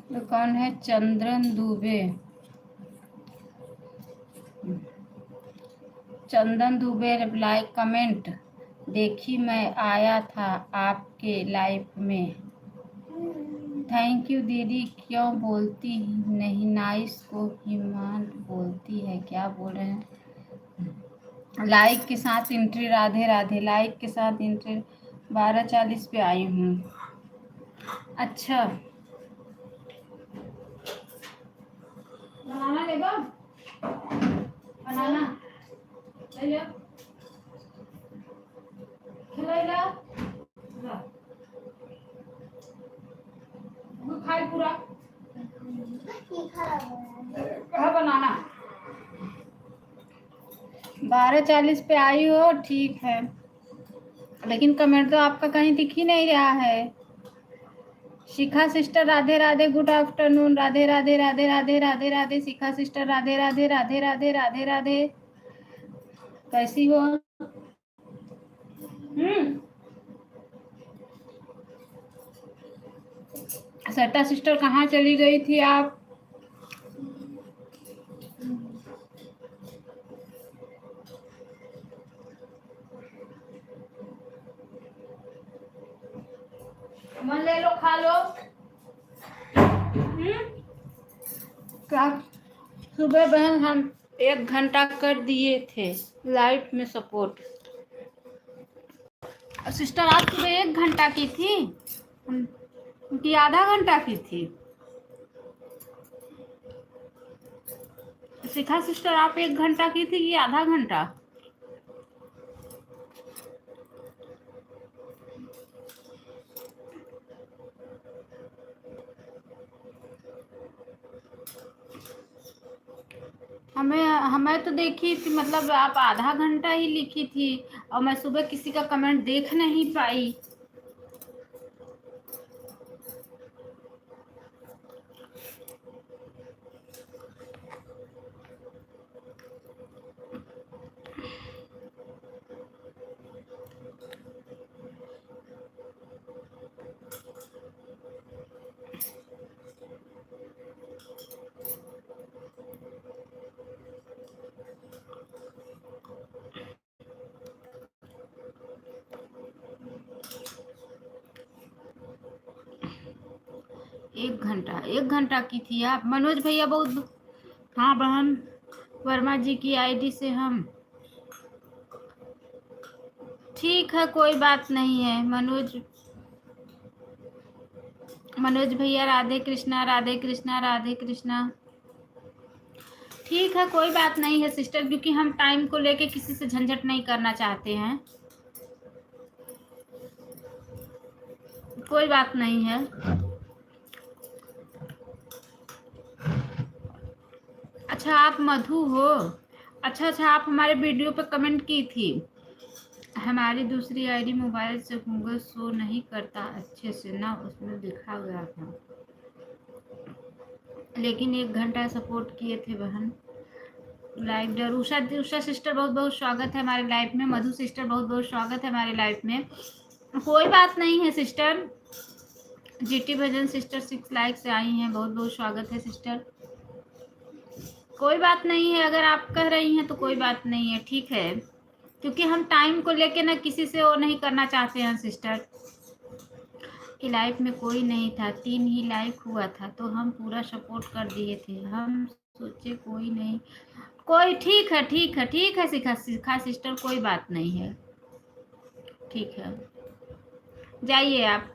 तो कौन है? चंद्रन दुबे। चंदन दुबे रिप्लाई कमेंट देखी, मैं आया था आपके लाइव में। थैंक यू दीदी। क्यों बोलती नहीं? नाइस को हिमान बोलती है। क्या बोल रहे हैं? लाइक के साथ एंट्री। राधे राधे। लाइक के साथ एंट्री। 12:40 पे आई हूँ। अच्छा, बनाना लेगा? बनाना ले लो, खिलाइला वो खाए पूरा। कहाँ बनाना? 12:40 पे आई हो, ठीक है, लेकिन कमेंट तो आपका कहीं दिख ही नहीं रहा है। Shikha sister Radhe Radhe, good afternoon. Radhe Radhe Radhe Radhe Radhe Radhe. Shikha sister Radhe Radhe Radhe Radhe Radhe Radhe. कैसी हो? सट्टा सिस्टर कहाँ चली गई थी आप? मन ले लो, खा लो। क्या? सुबह बहन हम 1 घंटा कर दिए थे लाइव में सपोर्ट। सिस्टर आप सुबह 1 घंटा की थी कि आधा घंटा की थी? शिखा सिस्टर आप 1 घंटा की थी कि आधा घंटा? हमें हमें तो देखी थी, मतलब आप आधा घंटा ही लिखी थी, और मैं सुबह किसी का कमेंट देख नहीं पाई। एक घंटा की थी आप? मनोज भैया बहुत। हाँ बहन, वर्मा जी की आईडी से हम। ठीक है, कोई बात नहीं है मनोज भैया। राधे कृष्णा राधे कृष्णा राधे कृष्णा। ठीक है, कोई बात नहीं है सिस्टर, क्योंकि हम टाइम को लेके किसी से झंझट नहीं करना चाहते हैं। कोई बात नहीं है। अच्छा, आप मधु हो? अच्छा अच्छा, आप हमारे वीडियो पे कमेंट की थी। हमारी दूसरी आईडी मोबाइल से गूगल शो नहीं करता अच्छे से ना, उसमें दिखा गया था, लेकिन 1 घंटा सपोर्ट किए थे बहन लाइव। डर उषा सिस्टर बहुत बहुत स्वागत है हमारे लाइव में। मधु सिस्टर बहुत बहुत स्वागत है हमारे लाइव में। कोई बात नहीं है sister. GT Bhajan sister 6 like से आई हैं, बहुत बहुत स्वागत है सिस्टर। कोई बात नहीं है, अगर आप कह रही हैं तो कोई बात नहीं है, ठीक है, क्योंकि हम टाइम को लेके ना किसी से वो नहीं करना चाहते हैं सिस्टर। कि लाइफ में कोई नहीं था, 3 ही लाइक हुआ था तो हम पूरा सपोर्ट कर दिए थे। हम सोचे कोई नहीं, कोई। ठीक है ठीक है ठीक है शिखा सिस्टर, कोई बात नहीं है, ठीक है, जाइए आप।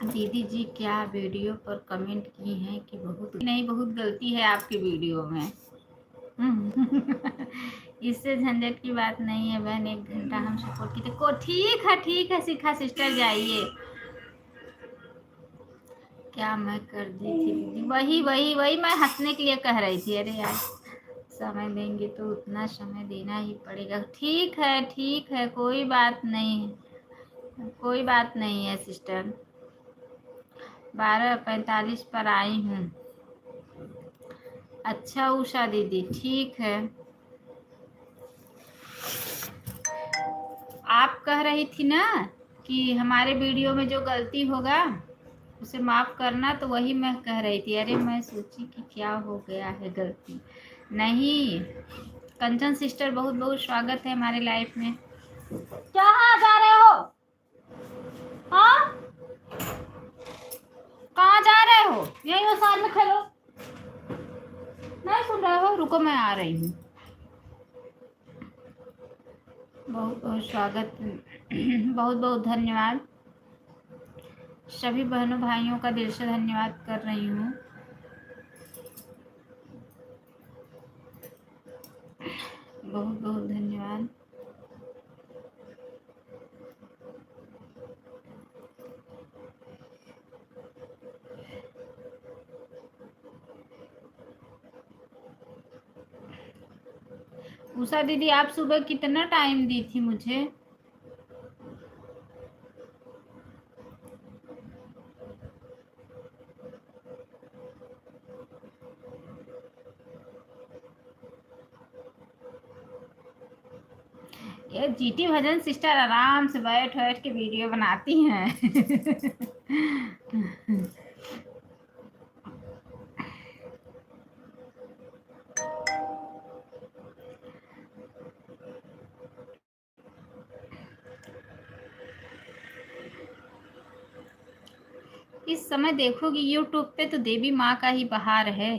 दीदी जी क्या वीडियो पर कमेंट की हैं कि बहुत नहीं, बहुत गलती है आपकी वीडियो में। इससे झंझट की बात नहीं है बहन, 1 घंटा हम सपोर्ट की थे को। ठीक है शिखा सिस्टर, जाइए। क्या मैं कर दी थी दीदी? वही वही वही मैं हंसने के लिए कह रही थी। अरे यार, समय देंगे तो उतना समय देना ही पड़ेगा। ठीक है कोई बात नहीं। कोई बात नहीं है सिस्टर, 12:45 पर आई हूँ। अच्छा उषा दीदी, ठीक है। आप कह रही थी ना कि हमारे वीडियो में जो गलती होगा उसे माफ़ करना, तो वही मैं कह रही थी। अरे मैं सोची कि क्या हो गया है गलती। नहीं, कंचन सिस्टर बहुत बहुत स्वागत है हमारे लाइफ में। कहाँ जा रहे हो? हाँ, कहाँ जा रहे हो? यही हो, साथ में खेलो। नहीं सुन रहे हो? रुको, मैं आ रही हूँ। बहुत बहुत स्वागत, बहुत बहुत धन्यवाद। सभी बहनों भाइयों का दिल से धन्यवाद कर रही हूँ। बहुत बहुत धन्यवाद। उषा दीदी, आप सुबह कितना टाइम दी थी मुझे? ये जीटी भजन सिस्टर आराम से बैठ बैठ के वीडियो बनाती हैं। इस समय देखोगी यूट्यूब पे तो देवी माँ का ही बहार है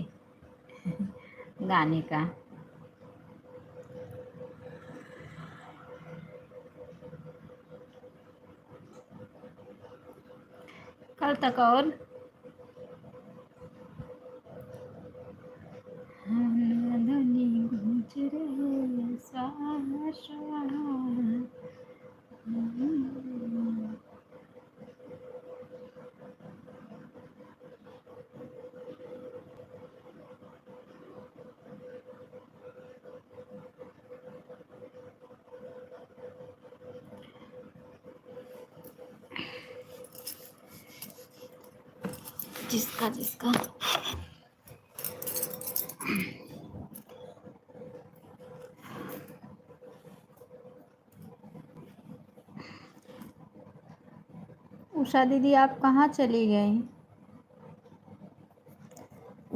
गाने का। कल तक और ध्वनि गूंज रहे श्वास। जिसका जिसका उषा दीदी, आप कहाँ चली गई?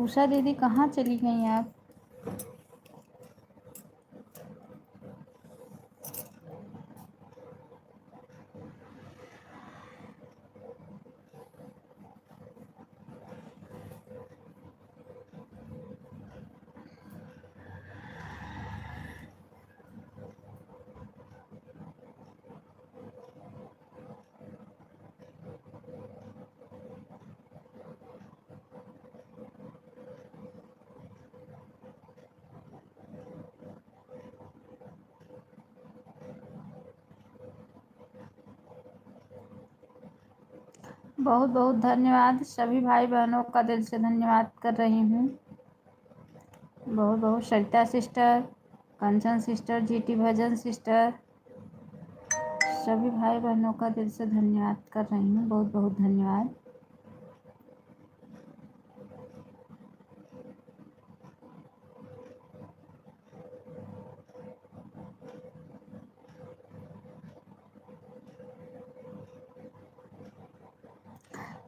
उषा दीदी कहाँ चली गई आप? बहुत बहुत धन्यवाद। सभी भाई बहनों का दिल से धन्यवाद कर रही हूँ। बहुत बहुत सरिता sister, Kanchan sister, GT Bhajan sister, सभी भाई बहनों का दिल से धन्यवाद कर रही हूँ। बहुत बहुत धन्यवाद।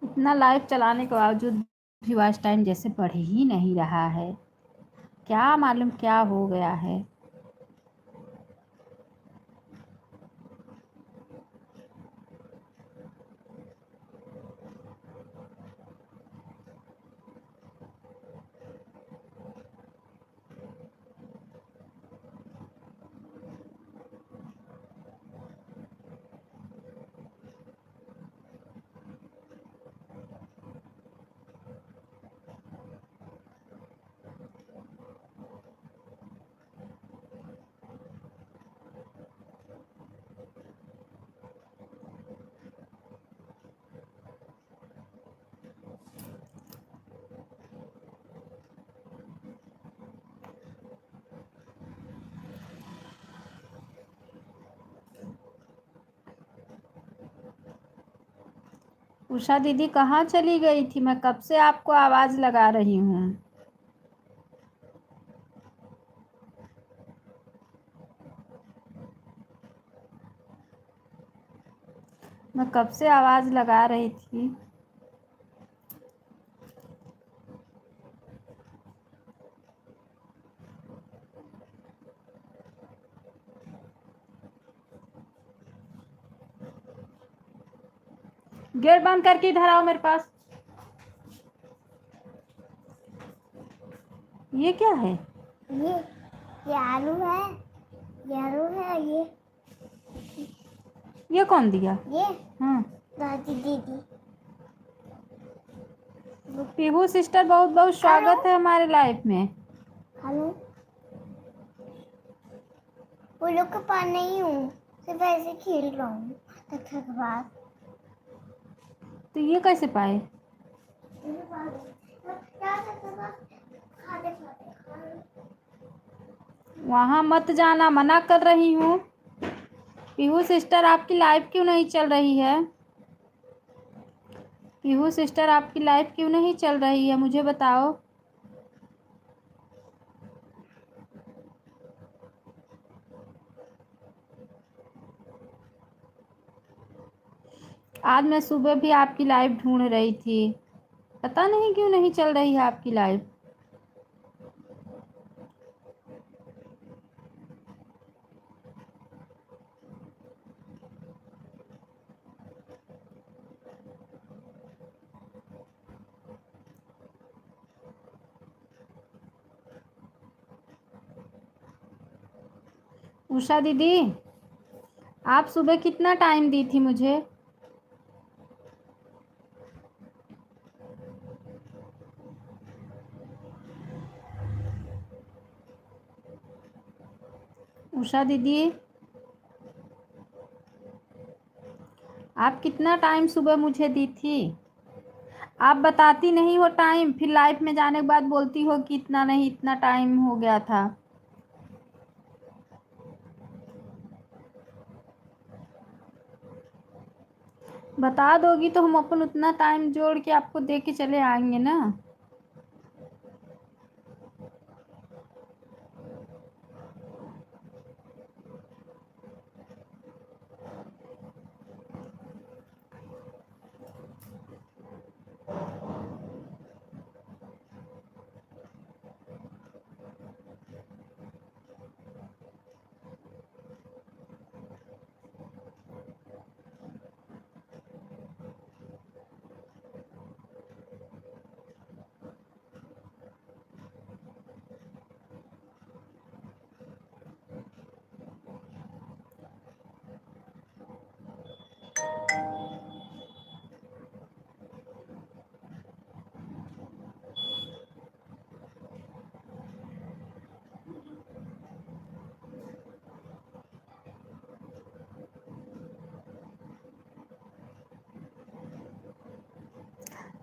इतना लाइव चलाने के बावजूद भी वॉच टाइम जैसे बढ़ ही नहीं रहा है। क्या मालूम क्या हो गया है। उषा दीदी कहाँ चली गई थी? मैं कब से आपको आवाज लगा रही हूँ। मैं कब से आवाज लगा रही थी। गेट बंद करके इधर आओ मेरे पास। ये क्या है? ये आलू है, ये आलू है, ये कौन दिया? ये हाँ, दादी दीदी। पीहू सिस्टर बहुत बहुत स्वागत है हमारे लाइफ में। हेलो, वो लोग के पास नहीं हूँ, सिर्फ ऐसे खेल रहा हूँ तथा के पास। तो ये कैसे पाए? वहां मत जाना, मना कर रही हूँ। पीहू सिस्टर आपकी लाइफ क्यों नहीं चल रही है? पीहू सिस्टर आपकी लाइफ क्यों नहीं चल रही है, मुझे बताओ। आज मैं सुबह भी आपकी लाइफ ढूंढ रही थी, पता नहीं क्यों नहीं चल रही है आपकी लाइफ। उषा दीदी, आप सुबह कितना टाइम दी थी मुझे? उषा दीदी, आप कितना टाइम सुबह मुझे दी थी? आप बताती नहीं हो टाइम, फिर लाइफ में जाने के बाद बोलती हो कि इतना नहीं, इतना टाइम हो गया था। बता दोगी तो हम अपन उतना टाइम जोड़ के आपको दे के चले आएंगे ना।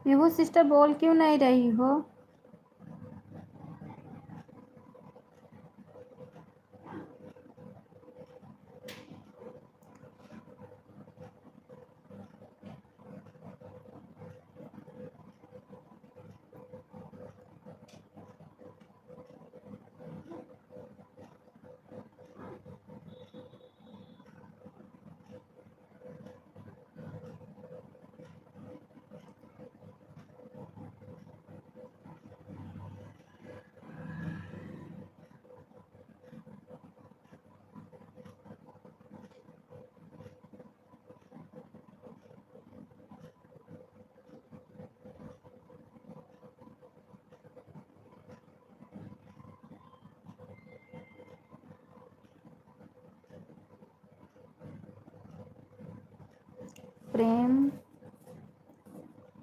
पीहू सिस्टर बोल क्यों नहीं रही हो? प्रेम,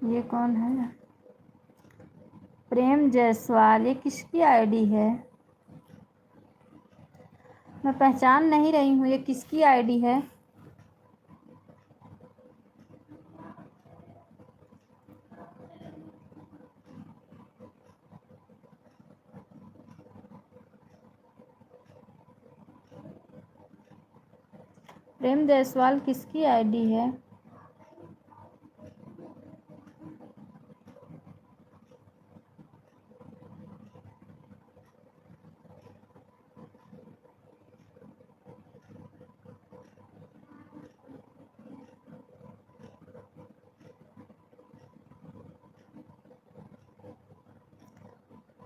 ये कौन है? प्रेम जायसवाल, ये किसकी आईडी है? मैं पहचान नहीं रही हूँ, ये किसकी आईडी है? प्रेम जायसवाल किसकी आईडी है?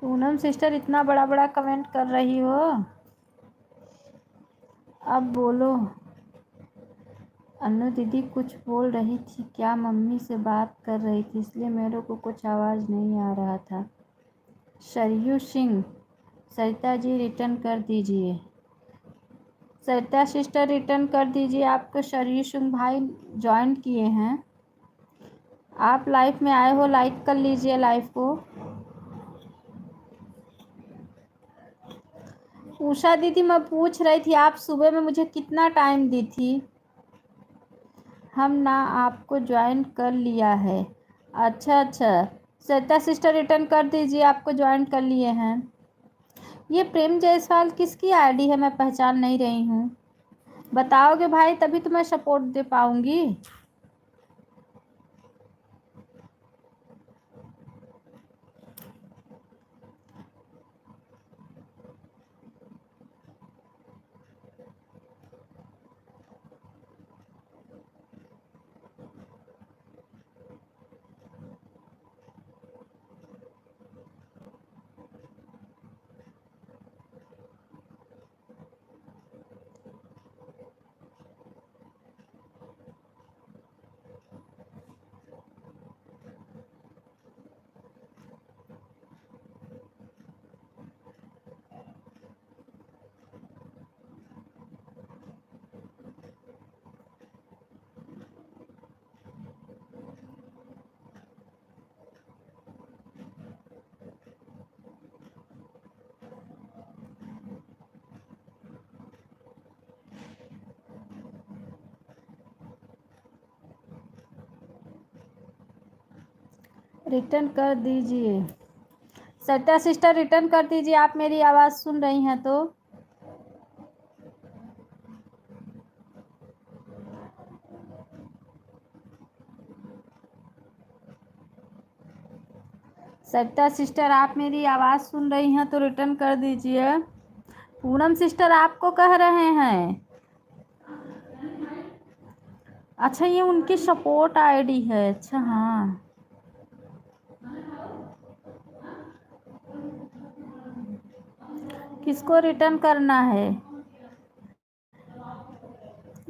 पूनम सिस्टर इतना बड़ा बड़ा कमेंट कर रही हो, अब बोलो। अन्नू दीदी कुछ बोल रही थी क्या? मम्मी से बात कर रही थी इसलिए मेरे को कुछ आवाज़ नहीं आ रहा था। सरयू सिंह, सरिता जी रिटर्न कर दीजिए। सरिता सिस्टर रिटर्न कर दीजिए। आपको सरयू सिंह भाई ज्वाइन किए हैं, आप लाइव में आए हो, लाइक कर लीजिए लाइव को। उषा दीदी मैं पूछ रही थी आप सुबह में मुझे कितना टाइम दी थी? हम ना आपको ज्वाइन कर लिया है। अच्छा अच्छा, सरिता सिस्टर रिटर्न कर दीजिए, आपको ज्वाइन कर लिए हैं। ये प्रेम जायसवाल किसकी आईडी है? मैं पहचान नहीं रही हूँ, बताओगे भाई तभी तो मैं सपोर्ट दे पाऊँगी। रिटर्न कर दीजिए सरिता सिस्टर, रिटर्न कर दीजिए आप मेरी आवाज़ सुन रही हैं तो। सरिता सिस्टर आप मेरी आवाज़ सुन रही हैं तो रिटर्न कर दीजिए। पूनम सिस्टर आपको कह रहे हैं। अच्छा ये उनकी सपोर्ट आईडी है, अच्छा हाँ। किसको रिटर्न करना है?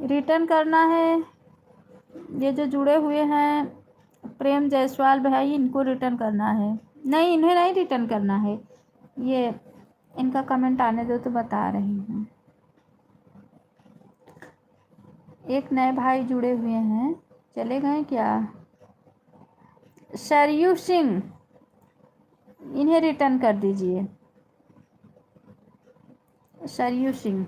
रिटर्न करना है ये जो जुड़े हुए हैं प्रेम जायसवाल भाई, इनको रिटर्न करना है। नहीं इन्हें नहीं रिटर्न करना है, ये इनका कमेंट आने दो तो बता रही हूँ। एक नए भाई जुड़े हुए हैं, चले गए क्या? सरयू सिंह, इन्हें रिटर्न कर दीजिए। सरयू सिंह,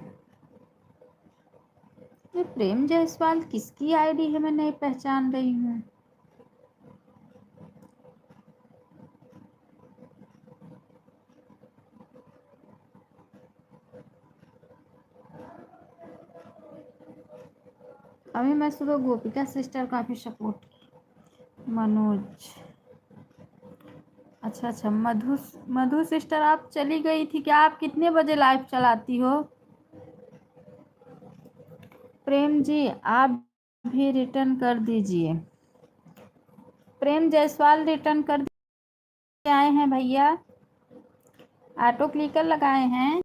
ये प्रेम जायसवाल किसकी आईडी है? मैं नहीं पहचान रही हूँ। अभी मैं सुबह गोपिका सिस्टर का भी सपोर्ट की। मनोज, अच्छा अच्छा, मधु सिस्टर आप चली गई थी क्या? आप कितने बजे लाइव चलाती हो? प्रेम जी आप भी रिटर्न कर दीजिए। प्रेम जायसवाल रिटर्न कर आए हैं भैया, ऑटो क्लिकर लगाए हैं,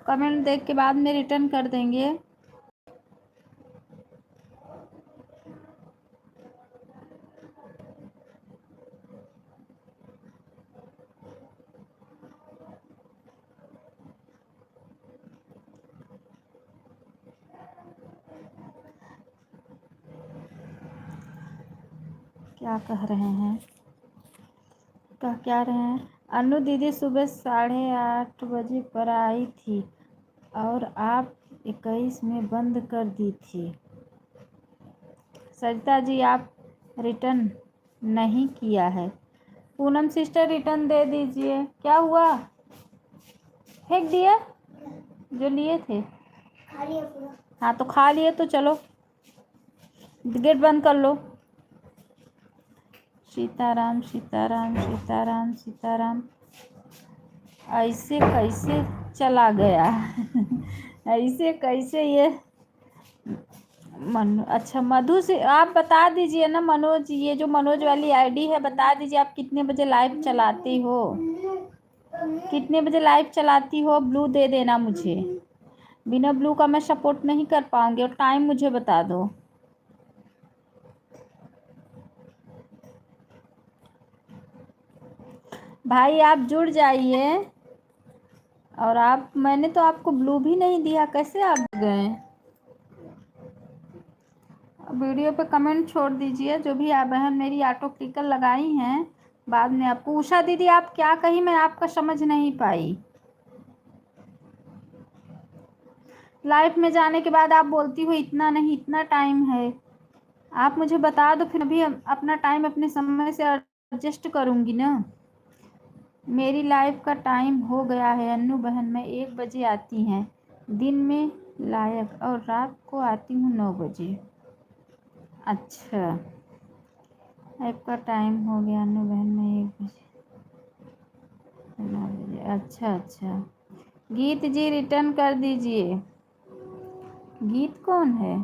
कमेंट देख के बाद में रिटर्न कर देंगे। क्या कह रहे हैं, क्या रहे हैं? अनु दीदी सुबह 8:30 बजे पर आई थी और आप 21 में बंद कर दी थी। सरिता जी आप रिटर्न नहीं किया है। पूनम सिस्टर रिटर्न दे दीजिए। क्या हुआ, फेंक दिया जो लिए थे? खा लिया पूरा। हाँ तो खा लिए तो चलो गेट बंद कर लो। सीताराम सीताराम सीताराम सीताराम, ऐसे कैसे चला गया ऐसे कैसे ये अच्छा मधु से आप बता दीजिए ना मनोज, ये जो मनोज वाली आईडी है बता दीजिए आप कितने बजे लाइव चलाती हो, कितने बजे लाइव चलाती हो। ब्लू दे देना मुझे, बिना ब्लू का मैं सपोर्ट नहीं कर पाऊंगी, और टाइम मुझे बता दो। भाई आप जुड़ जाइए। और आप, मैंने तो आपको ब्लू भी नहीं दिया, कैसे आप गए। वीडियो पे कमेंट छोड़ दीजिए, जो भी आप बहन मेरी ऑटो क्लिकर लगाई हैं बाद में आपको। उषा दीदी आप क्या कही, मैं आपका समझ नहीं पाई। लाइफ में जाने के बाद आप बोलती हो इतना नहीं, इतना टाइम है। आप मुझे बता दो, फिर अभी अपना टाइम अपने समय से एडजस्ट करूंगी ना। मेरी लाइफ का टाइम हो गया है अन्नू बहन, मैं 1 बजे आती हैं दिन में लायक, और रात को आती हूँ 9 बजे। अच्छा आपका टाइम हो गया अन्नू बहन, मैं 1 बजे 9 बजे। अच्छा अच्छा, गीत जी रिटर्न कर दीजिए। गीत कौन है।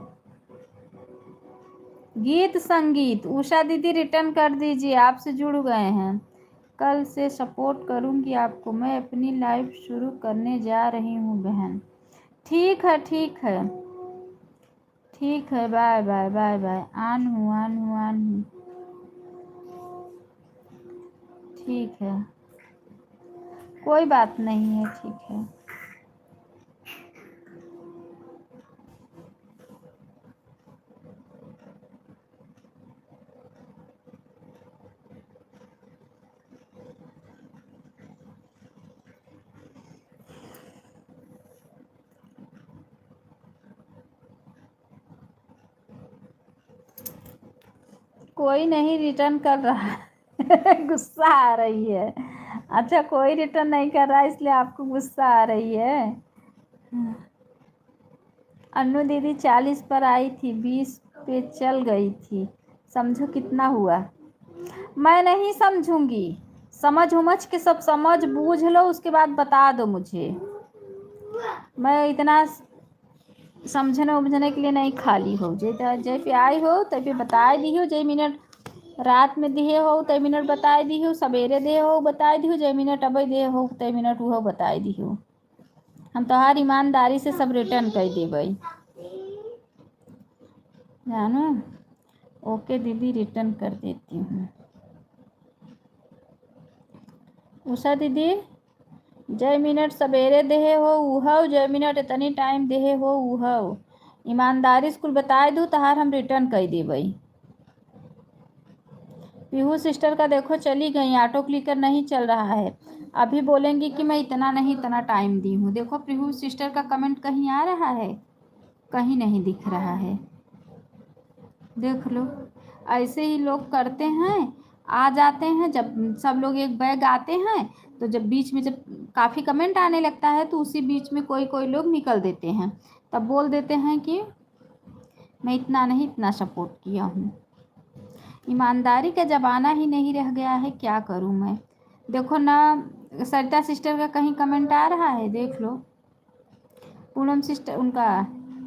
गीत संगीत, उषा दीदी रिटर्न कर दीजिए, आपसे जुड़ गए हैं। कल से सपोर्ट करूंगी आपको, मैं अपनी लाइफ शुरू करने जा रही हूँ बहन। ठीक है ठीक है ठीक है, बाय बाय बाय बाय। आन हूँ आन हूँ आन हूँ, ठीक है कोई बात नहीं है, ठीक है। कोई नहीं रिटर्न कर रहा है गुस्सा आ रही है। अच्छा कोई रिटर्न नहीं कर रहा है इसलिए आपको गुस्सा आ रही है। अन्नू दीदी 40 पर आई थी, 20 पे चल गई थी, समझो कितना हुआ। मैं नहीं समझूंगी, समझ उमझ के सब समझ बूझ लो, उसके बाद बता दो मुझे। मैं इतना समझने उमझने के लिए नहीं खाली हो, जै पे आई हो तै पे बताए दी हो, जै मिनट रात में दिए हो तै मिनट बताए दी हो, सवेरे दे हो बताए दी हो, जै मिनट अबै दे हो तै मिनट वो बताए दी हो। हम तो हर ईमानदारी से सब रिटर्न कर देबै जानो। ओके दीदी रिटर्न कर देती हूँ। उषा दीदी जय मिनट सवेरे देहे हो उहव, जय मिनट इतनी टाइम देहे हो उहव, ईमानदारी से कुल बताए दू तहार हम रिटर्न कर देबै। पीहू सिस्टर का देखो चली गई, ऑटो क्लिकर नहीं चल रहा है, अभी बोलेंगी कि मैं इतना नहीं इतना टाइम दी हूँ। देखो पीहू सिस्टर का कमेंट कहीं आ रहा है, कहीं नहीं दिख रहा है, देख लो। ऐसे ही लोग करते हैं, आ जाते हैं जब सब लोग एक बैग आते हैं, तो जब बीच में जब काफ़ी कमेंट आने लगता है तो उसी बीच में कोई कोई लोग निकल देते हैं, तब बोल देते हैं कि मैं इतना नहीं इतना सपोर्ट किया हूँ। ईमानदारी का ज़माना ही नहीं रह गया है, क्या करूँ मैं। देखो ना सरिता सिस्टर का कहीं कमेंट आ रहा है, देख लो। पूनम सिस्टर उनका,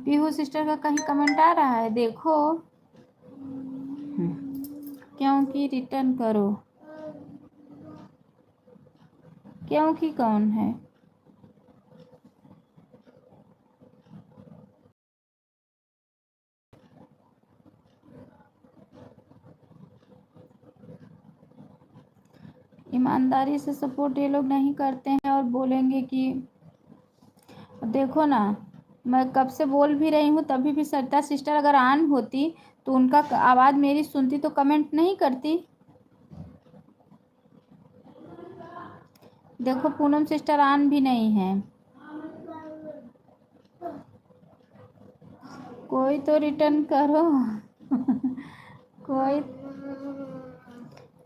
पीहू सिस्टर का कहीं कमेंट आ रहा है, देखो। क्योंकि रिटर्न करो, क्योंकि कौन है। ईमानदारी से सपोर्ट ये लोग नहीं करते हैं और बोलेंगे कि देखो ना, मैं कब से बोल भी रही हूँ, तभी भी सरिता सिस्टर अगर ऑन होती तो उनका आवाज़ मेरी सुनती तो कमेंट नहीं करती। देखो पूनम सिस्टर ऑन भी नहीं है। कोई तो रिटर्न करो कोई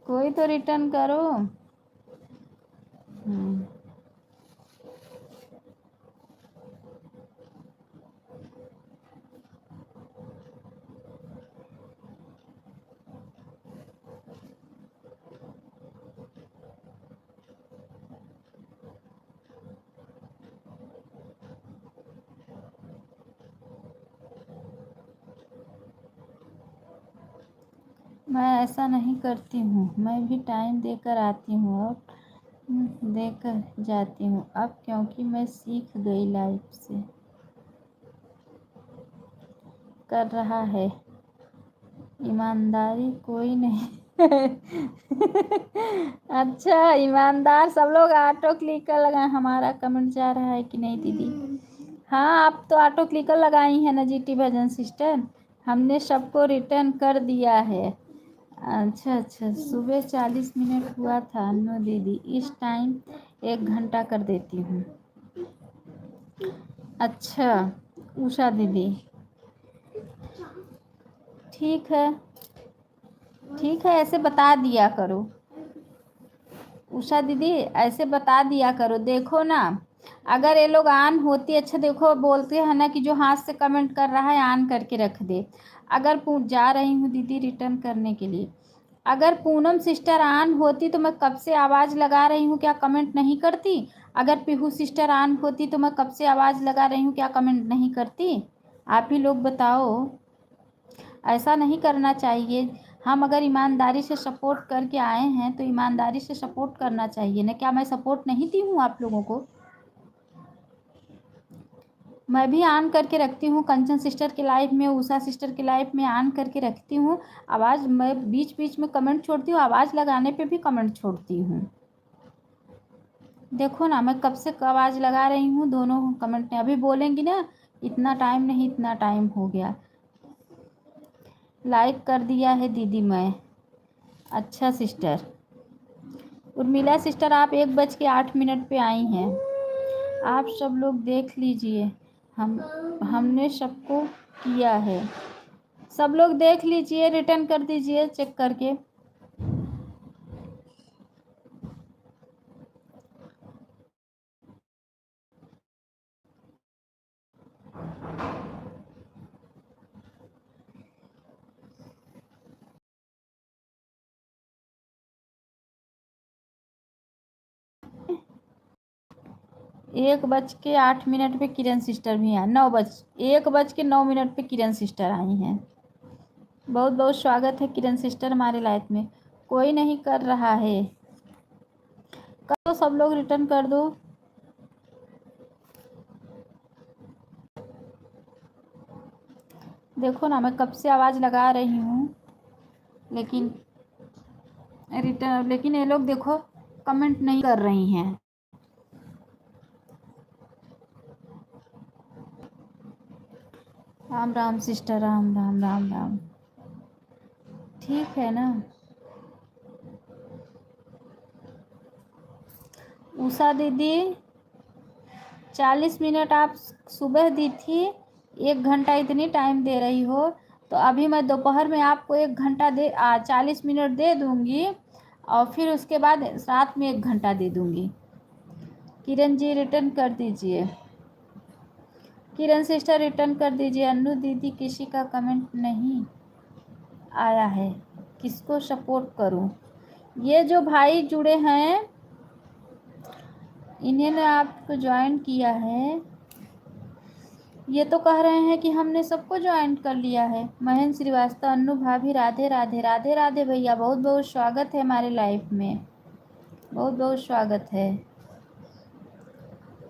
कोई तो रिटर्न करो। मैं ऐसा नहीं करती हूँ, मैं भी टाइम देकर आती हूँ और देकर जाती हूँ अब, क्योंकि मैं सीख गई लाइफ से कर रहा है ईमानदारी कोई नहीं। अच्छा, ईमानदार सब लोग ऑटो क्लिकर लगाए। हमारा कमेंट जा रहा है कि नहीं दीदी? हाँ, आप तो ऑटो क्लिकर लगाई हैं ना जीटी भजन सिस्टर, हमने सबको रिटर्न कर दिया है। अच्छा अच्छा, सुबह 40 मिनट हुआ था नो दीदी, इस टाइम 1 घंटा कर देती हूँ। अच्छा उषा दीदी, ठीक है ठीक है, ऐसे बता दिया करो उषा दीदी, ऐसे बता दिया करो। देखो ना, अगर ये लोग ऑन होती, अच्छा देखो बोलते हैं ना कि जो हाथ से कमेंट कर रहा है ऑन करके रख दे। अगर जा रही हूँ दीदी रिटर्न करने के लिए, अगर पूनम सिस्टर ऑन होती तो मैं कब से आवाज़ लगा रही हूँ, क्या कमेंट नहीं करती? अगर पीहू सिस्टर ऑन होती तो मैं कब से आवाज़ लगा रही हूँ, क्या कमेंट नहीं करती? आप ही लोग बताओ। ऐसा नहीं करना चाहिए। हम अगर ईमानदारी से सपोर्ट करके आए हैं तो ईमानदारी से सपोर्ट करना चाहिए ना। क्या मैं सपोर्ट नहीं दी हूँ आप लोगों को? मैं भी ऑन करके रखती हूँ, कंचन सिस्टर के लाइव में, उषा सिस्टर के लाइव में ऑन करके रखती हूँ आवाज़। मैं बीच बीच में कमेंट छोड़ती हूँ, आवाज़ लगाने पे भी कमेंट छोड़ती हूँ। देखो ना, मैं कब से आवाज़ लगा रही हूँ, दोनों कमेंट में अभी बोलेंगी ना इतना टाइम नहीं, इतना टाइम हो गया। लाइक कर दिया है दीदी मैं। अच्छा सिस्टर उर्मिला सिस्टर, आप 1:08 पे आई हैं। आप सब लोग देख लीजिए, हमने सबको किया है। सब लोग देख लीजिए, रिटर्न कर दीजिए चेक करके। एक बज के 8 मिनट पे किरण सिस्टर भी हैं। 1:09 पे किरण सिस्टर आई हैं। बहुत बहुत स्वागत है किरण सिस्टर हमारे लाइफ में। कोई नहीं कर रहा है, कर दो, सब लोग रिटर्न कर दो। देखो ना, मैं कब से आवाज़ लगा रही हूँ, लेकिन ये लोग देखो कमेंट नहीं कर रही हैं। राम राम सिस्टर, राम राम राम राम। ठीक है ना उषा दीदी? 40 मिनट आप सुबह दी थी, 1 घंटा इतनी टाइम दे रही हो, तो अभी मैं दोपहर में आपको 1 घंटा 40 मिनट दे दूँगी और फिर उसके बाद रात में 1 घंटा दे दूँगी। किरण जी रिटर्न कर दीजिए, किरण सिस्टर रिटर्न कर दीजिए। अन्नू दीदी, किसी का कमेंट नहीं आया है, किसको सपोर्ट करूं? ये जो भाई जुड़े हैं इन्होंने आपको ज्वाइन किया है, ये तो कह रहे हैं कि हमने सबको ज्वाइन कर लिया है। महेंद्र श्रीवास्तव, अन्नू भाभी, राधे राधे। राधे राधे भैया, बहुत बहुत स्वागत है हमारे लाइफ में, बहुत बहुत स्वागत है,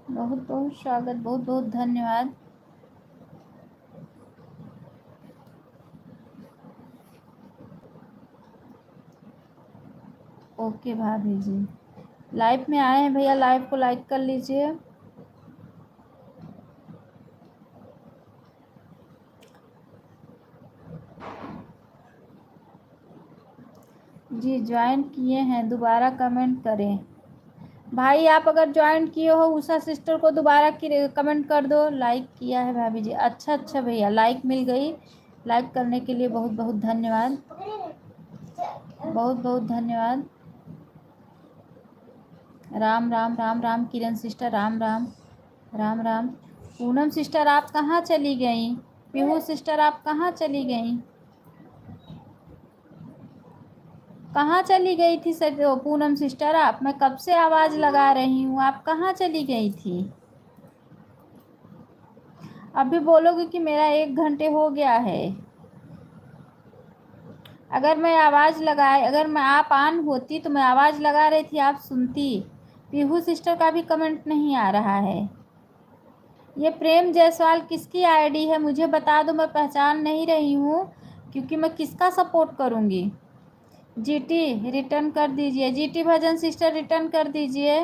बहुत बहुत स्वागत, बहुत बहुत धन्यवाद। ओके भाभी जी, लाइव में आए हैं भैया, लाइव को लाइक कर लीजिए। जी ज्वाइन किए हैं, दोबारा कमेंट करें। भाई आप अगर ज्वाइन किए हो उषा सिस्टर को दोबारा कमेंट कर दो। लाइक किया है भाभी जी, अच्छा अच्छा भैया, लाइक मिल गई। लाइक करने के लिए बहुत बहुत धन्यवाद, बहुत बहुत धन्यवाद। राम राम राम राम किरण सिस्टर, राम राम राम राम। पूनम सिस्टर आप कहाँ चली गई? पीहू सिस्टर आप कहाँ चली गई? कहाँ चली गई थी सर पूनम सिस्टर आप? मैं कब से आवाज़ लगा रही हूँ, आप कहाँ चली गई थी? अभी बोलोगे कि मेरा 1 घंटे हो गया है। अगर मैं आवाज़ लगाए, अगर मैं आप ऑन होती तो मैं आवाज़ लगा रही थी, आप सुनती। पीहू सिस्टर का भी कमेंट नहीं आ रहा है। ये प्रेम जायसवाल किसकी आईडी है मुझे बता दो, मैं पहचान नहीं रही हूँ, क्योंकि मैं किसका सपोर्ट करूँगी। जीटी रिटर्न कर दीजिए, जीटी भजन सिस्टर रिटर्न कर दीजिए।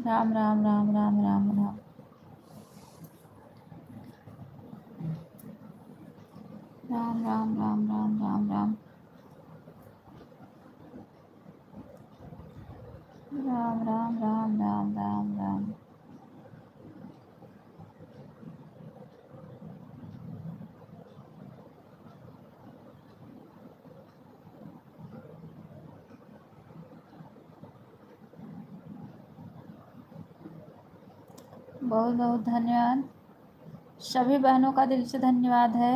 राम राम राम राम राम राम राम राम राम राम राम राम राम राम राम राम राम राम। बहुत बहुत धन्यवाद, सभी बहनों का दिल से धन्यवाद है।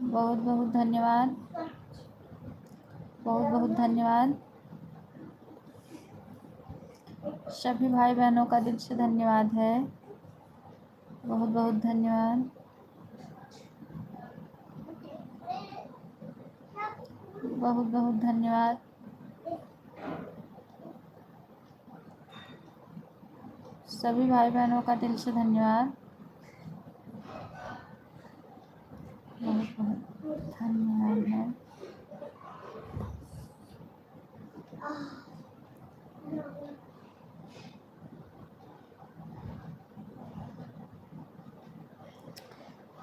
बहुत बहुत धन्यवाद, बहुत बहुत धन्यवाद, सभी भाई बहनों का दिल से धन्यवाद है। बहुत बहुत धन्यवाद, बहुत बहुत धन्यवाद, सभी भाई बहनों का दिल से धन्यवाद। बहुत बहुत धन्यवाद है।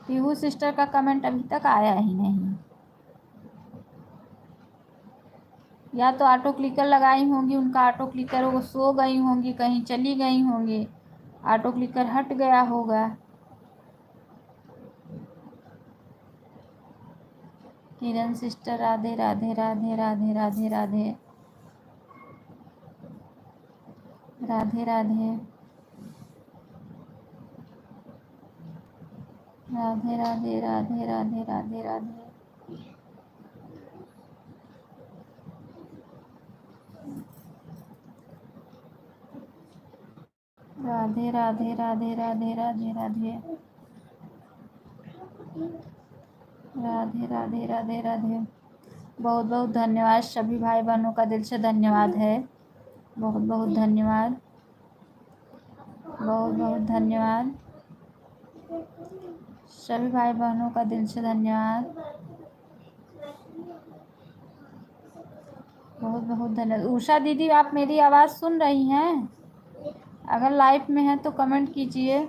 पीहू सिस्टर का कमेंट अभी तक आया ही नहीं। या तो ऑटो क्लिकर लगाई होंगी, उनका ऑटो क्लिकर वो सो गई होंगी, कहीं चली गई होंगी, ऑटो क्लिकर हट गया होगा। किरण सिस्टर राधे राधे राधे राधे राधे राधे राधे राधे राधे राधे राधे राधे राधे राधे। राधे राधे राधे राधे राधे राधे राधे राधे राधे राधे। बहुत बहुत धन्यवाद, सभी भाई बहनों का दिल से धन्यवाद है। बहुत बहुत धन्यवाद, बहुत बहुत धन्यवाद, सभी भाई बहनों का दिल से धन्यवाद। बहुत बहुत धन्यवाद। उषा दीदी, आप मेरी आवाज़ सुन रही हैं? अगर लाइव में है तो कमेंट कीजिए।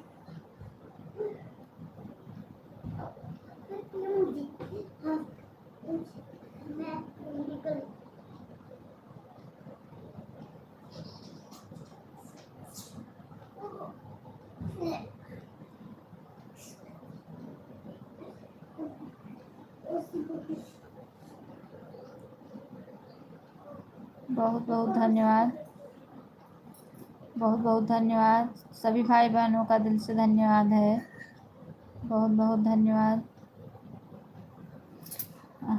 बहुत बहुत धन्यवाद, बहुत बहुत धन्यवाद, सभी भाई बहनों का दिल से धन्यवाद है। बहुत बहुत धन्यवाद।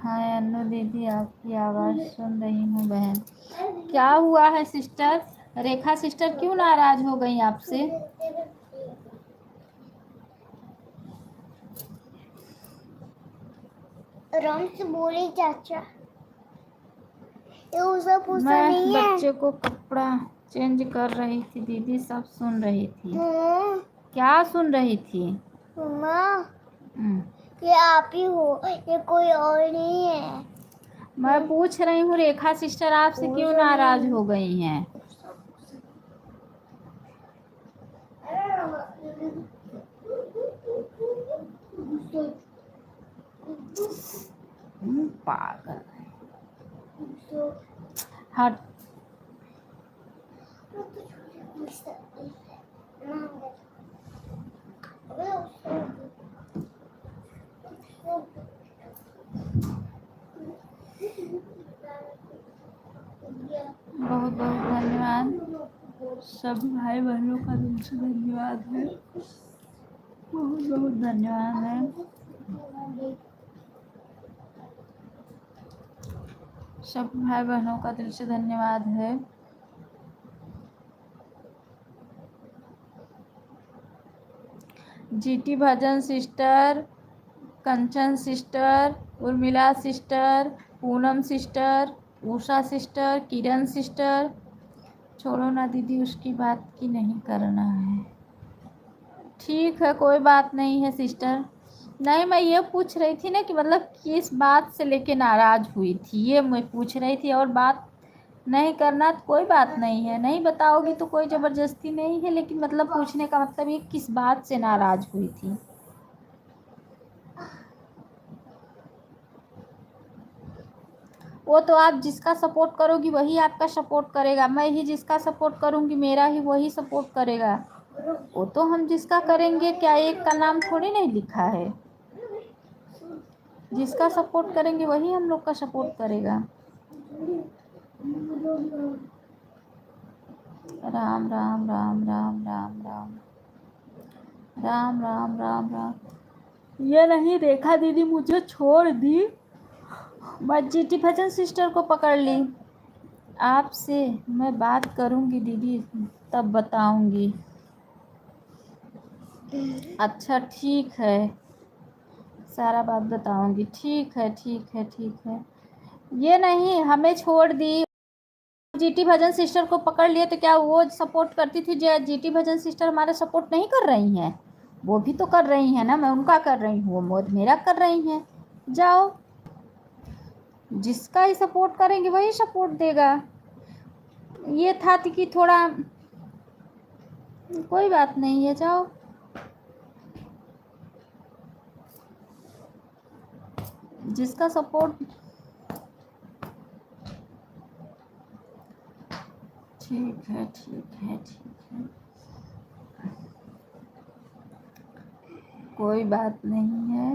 हाँ अनु दीदी, आपकी आवाज़ सुन रही हूँ बहन। क्या हुआ है सिस्टर? रेखा सिस्टर क्यों नाराज हो गई आपसे? राम से बोले चाचा, ये उसका पूछा मैं नहीं है। बच्चे को कपड़ा चेंज कर रही थी दीदी, सब सुन रही थी। हाँ, क्या सुन रही थी? मम्मा, हम्म, ये आप ही हो, ये कोई और नहीं है। मैं पूछ रही हूँ रेखा सिस्टर आपसे क्यों नाराज हो गई हैं? पागल हट। बहुत बहुत धन्यवाद, सभी भाई बहनों का दिल से धन्यवाद है। बहुत बहुत धन्यवाद है, सब भाई बहनों का दिल से धन्यवाद है। GT Bhajan sister, Kanchan sister, Urmila sister, Poonam sister, Usha sister, Kiran sister. छोड़ो ना दीदी, उसकी बात की नहीं करना है। ठीक है, कोई बात नहीं है सिस्टर। नहीं, मैं ये पूछ रही थी ना कि मतलब किस बात से लेके नाराज़ हुई थी, ये मैं पूछ रही थी। और बात नहीं करना तो कोई बात नहीं है, नहीं बताओगी तो कोई ज़बरदस्ती नहीं है, लेकिन मतलब पूछने का मतलब ये किस बात से नाराज़ हुई थी। वो तो आप जिसका सपोर्ट करोगी वही आपका सपोर्ट करेगा, मैं ही जिसका सपोर्ट करूँगी मेरा ही वही सपोर्ट करेगा। वो तो हम जिसका करेंगे, क्या एक का नाम थोड़ी नहीं लिखा है। जिसका सपोर्ट करेंगे वही हम लोग का सपोर्ट करेगा। राम राम राम राम राम राम राम राम राम राम। ये नहीं देखा दीदी, मुझे छोड़ दी, मैं जीटी भजन सिस्टर को पकड़ ली। आपसे मैं बात करूंगी दीदी, तब बताऊंगी। अच्छा ठीक है, सारा बात बताऊंगी। ठीक है ठीक है ठीक है। ये नहीं, हमें छोड़ दी, जीटी भजन सिस्टर को पकड़ लिए, तो क्या वो सपोर्ट करती थी? जो जीटी भजन सिस्टर हमारा सपोर्ट नहीं कर रही हैं, वो भी तो कर रही हैं ना। मैं उनका कर रही हूँ, वो मेरा कर रही हैं। जाओ, जिसका ही सपोर्ट करेंगे वही सपोर्ट देगा। ये था कि थोड़ा, कोई बात नहीं है, जाओ। जिसका सपोर्ट, ठीक है ठीक है ठीक है, कोई बात नहीं है।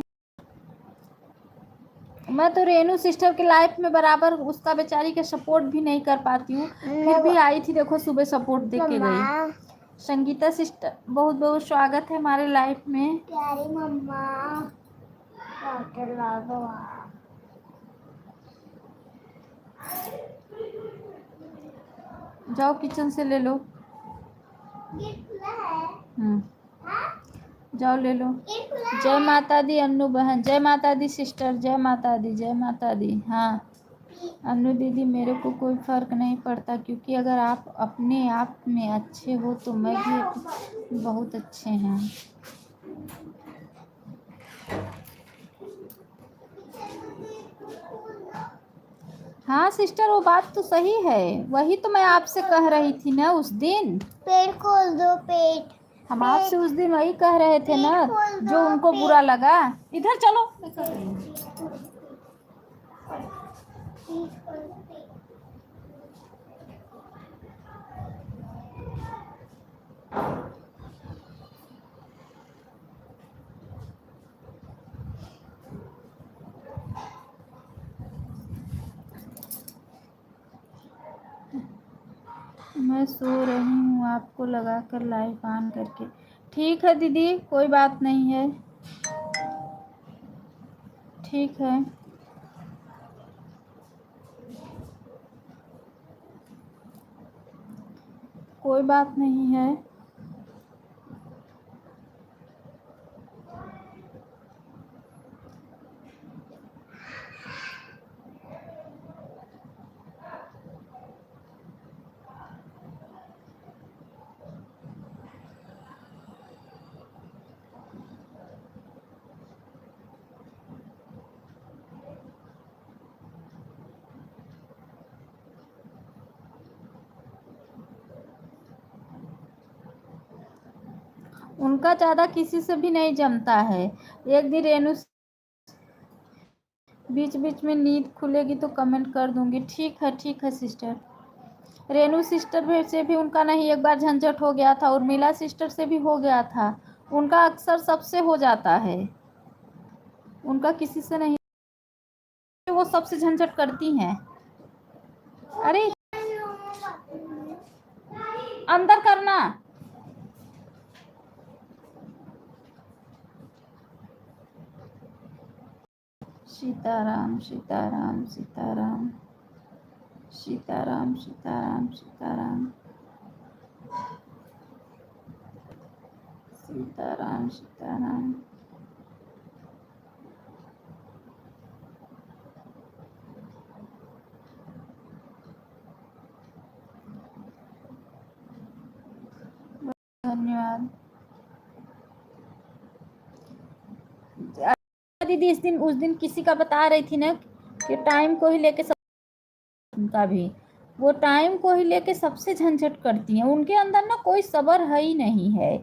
मैं तो रेनू सिस्टर के लाइफ में बराबर उसका बेचारी के सपोर्ट भी नहीं कर पाती हूँ, फिर भी आई थी, देखो सुबह सपोर्ट दे के गई। संगीता सिस्टर, बहुत बहुत स्वागत है हमारे लाइफ में। प्यारी मम्मा, जाओ किचन से ले लो। जाओ ले लो। जय माता दी अन्नू बहन, जय माता दी सिस्टर, जय माता दी, जय माता दी। हाँ अन्नू दीदी, मेरे को कोई फ़र्क नहीं पड़ता, क्योंकि अगर आप अपने आप में अच्छे हो तो मैं भी बहुत अच्छे हैं। हाँ सिस्टर, वो बात तो सही है, वही तो मैं आपसे कह रही थी ना उस दिन। पेट खोल दो, पेट। हम आपसे उस दिन वही कह रहे थे ना, जो उनको बुरा लगा। इधर चलो, मैं कर रही हूँ। मैं सो रही हूँ, आपको लगाकर लाइव ऑन करके। ठीक है दीदी, कोई बात नहीं है, ठीक है। कोई बात नहीं है। उनका ज़्यादा किसी से भी नहीं जमता है। एक दिन रेनू, बीच बीच में नींद खुलेगी तो कमेंट कर दूंगी। ठीक है सिस्टर। रेनू सिस्टर से भी उनका नहीं, एक बार झंझट हो गया था, उर्मिला सिस्टर से भी हो गया था। उनका अक्सर सबसे हो जाता है, उनका किसी से नहीं, वो सबसे झंझट करती हैं। अरे अंदर करना। सीताराम सीताराम सीताराम सीताराम सीताराम सीताराम सीताराम सीताराम। धन्यवाद दीदी। उस दिन किसी का बता रही थी ना कि टाइम को ही लेके सब, उनका भी वो टाइम को ही लेके सबसे झंझट करती हैं। उनके अंदर ना कोई सब्र है ही नहीं है।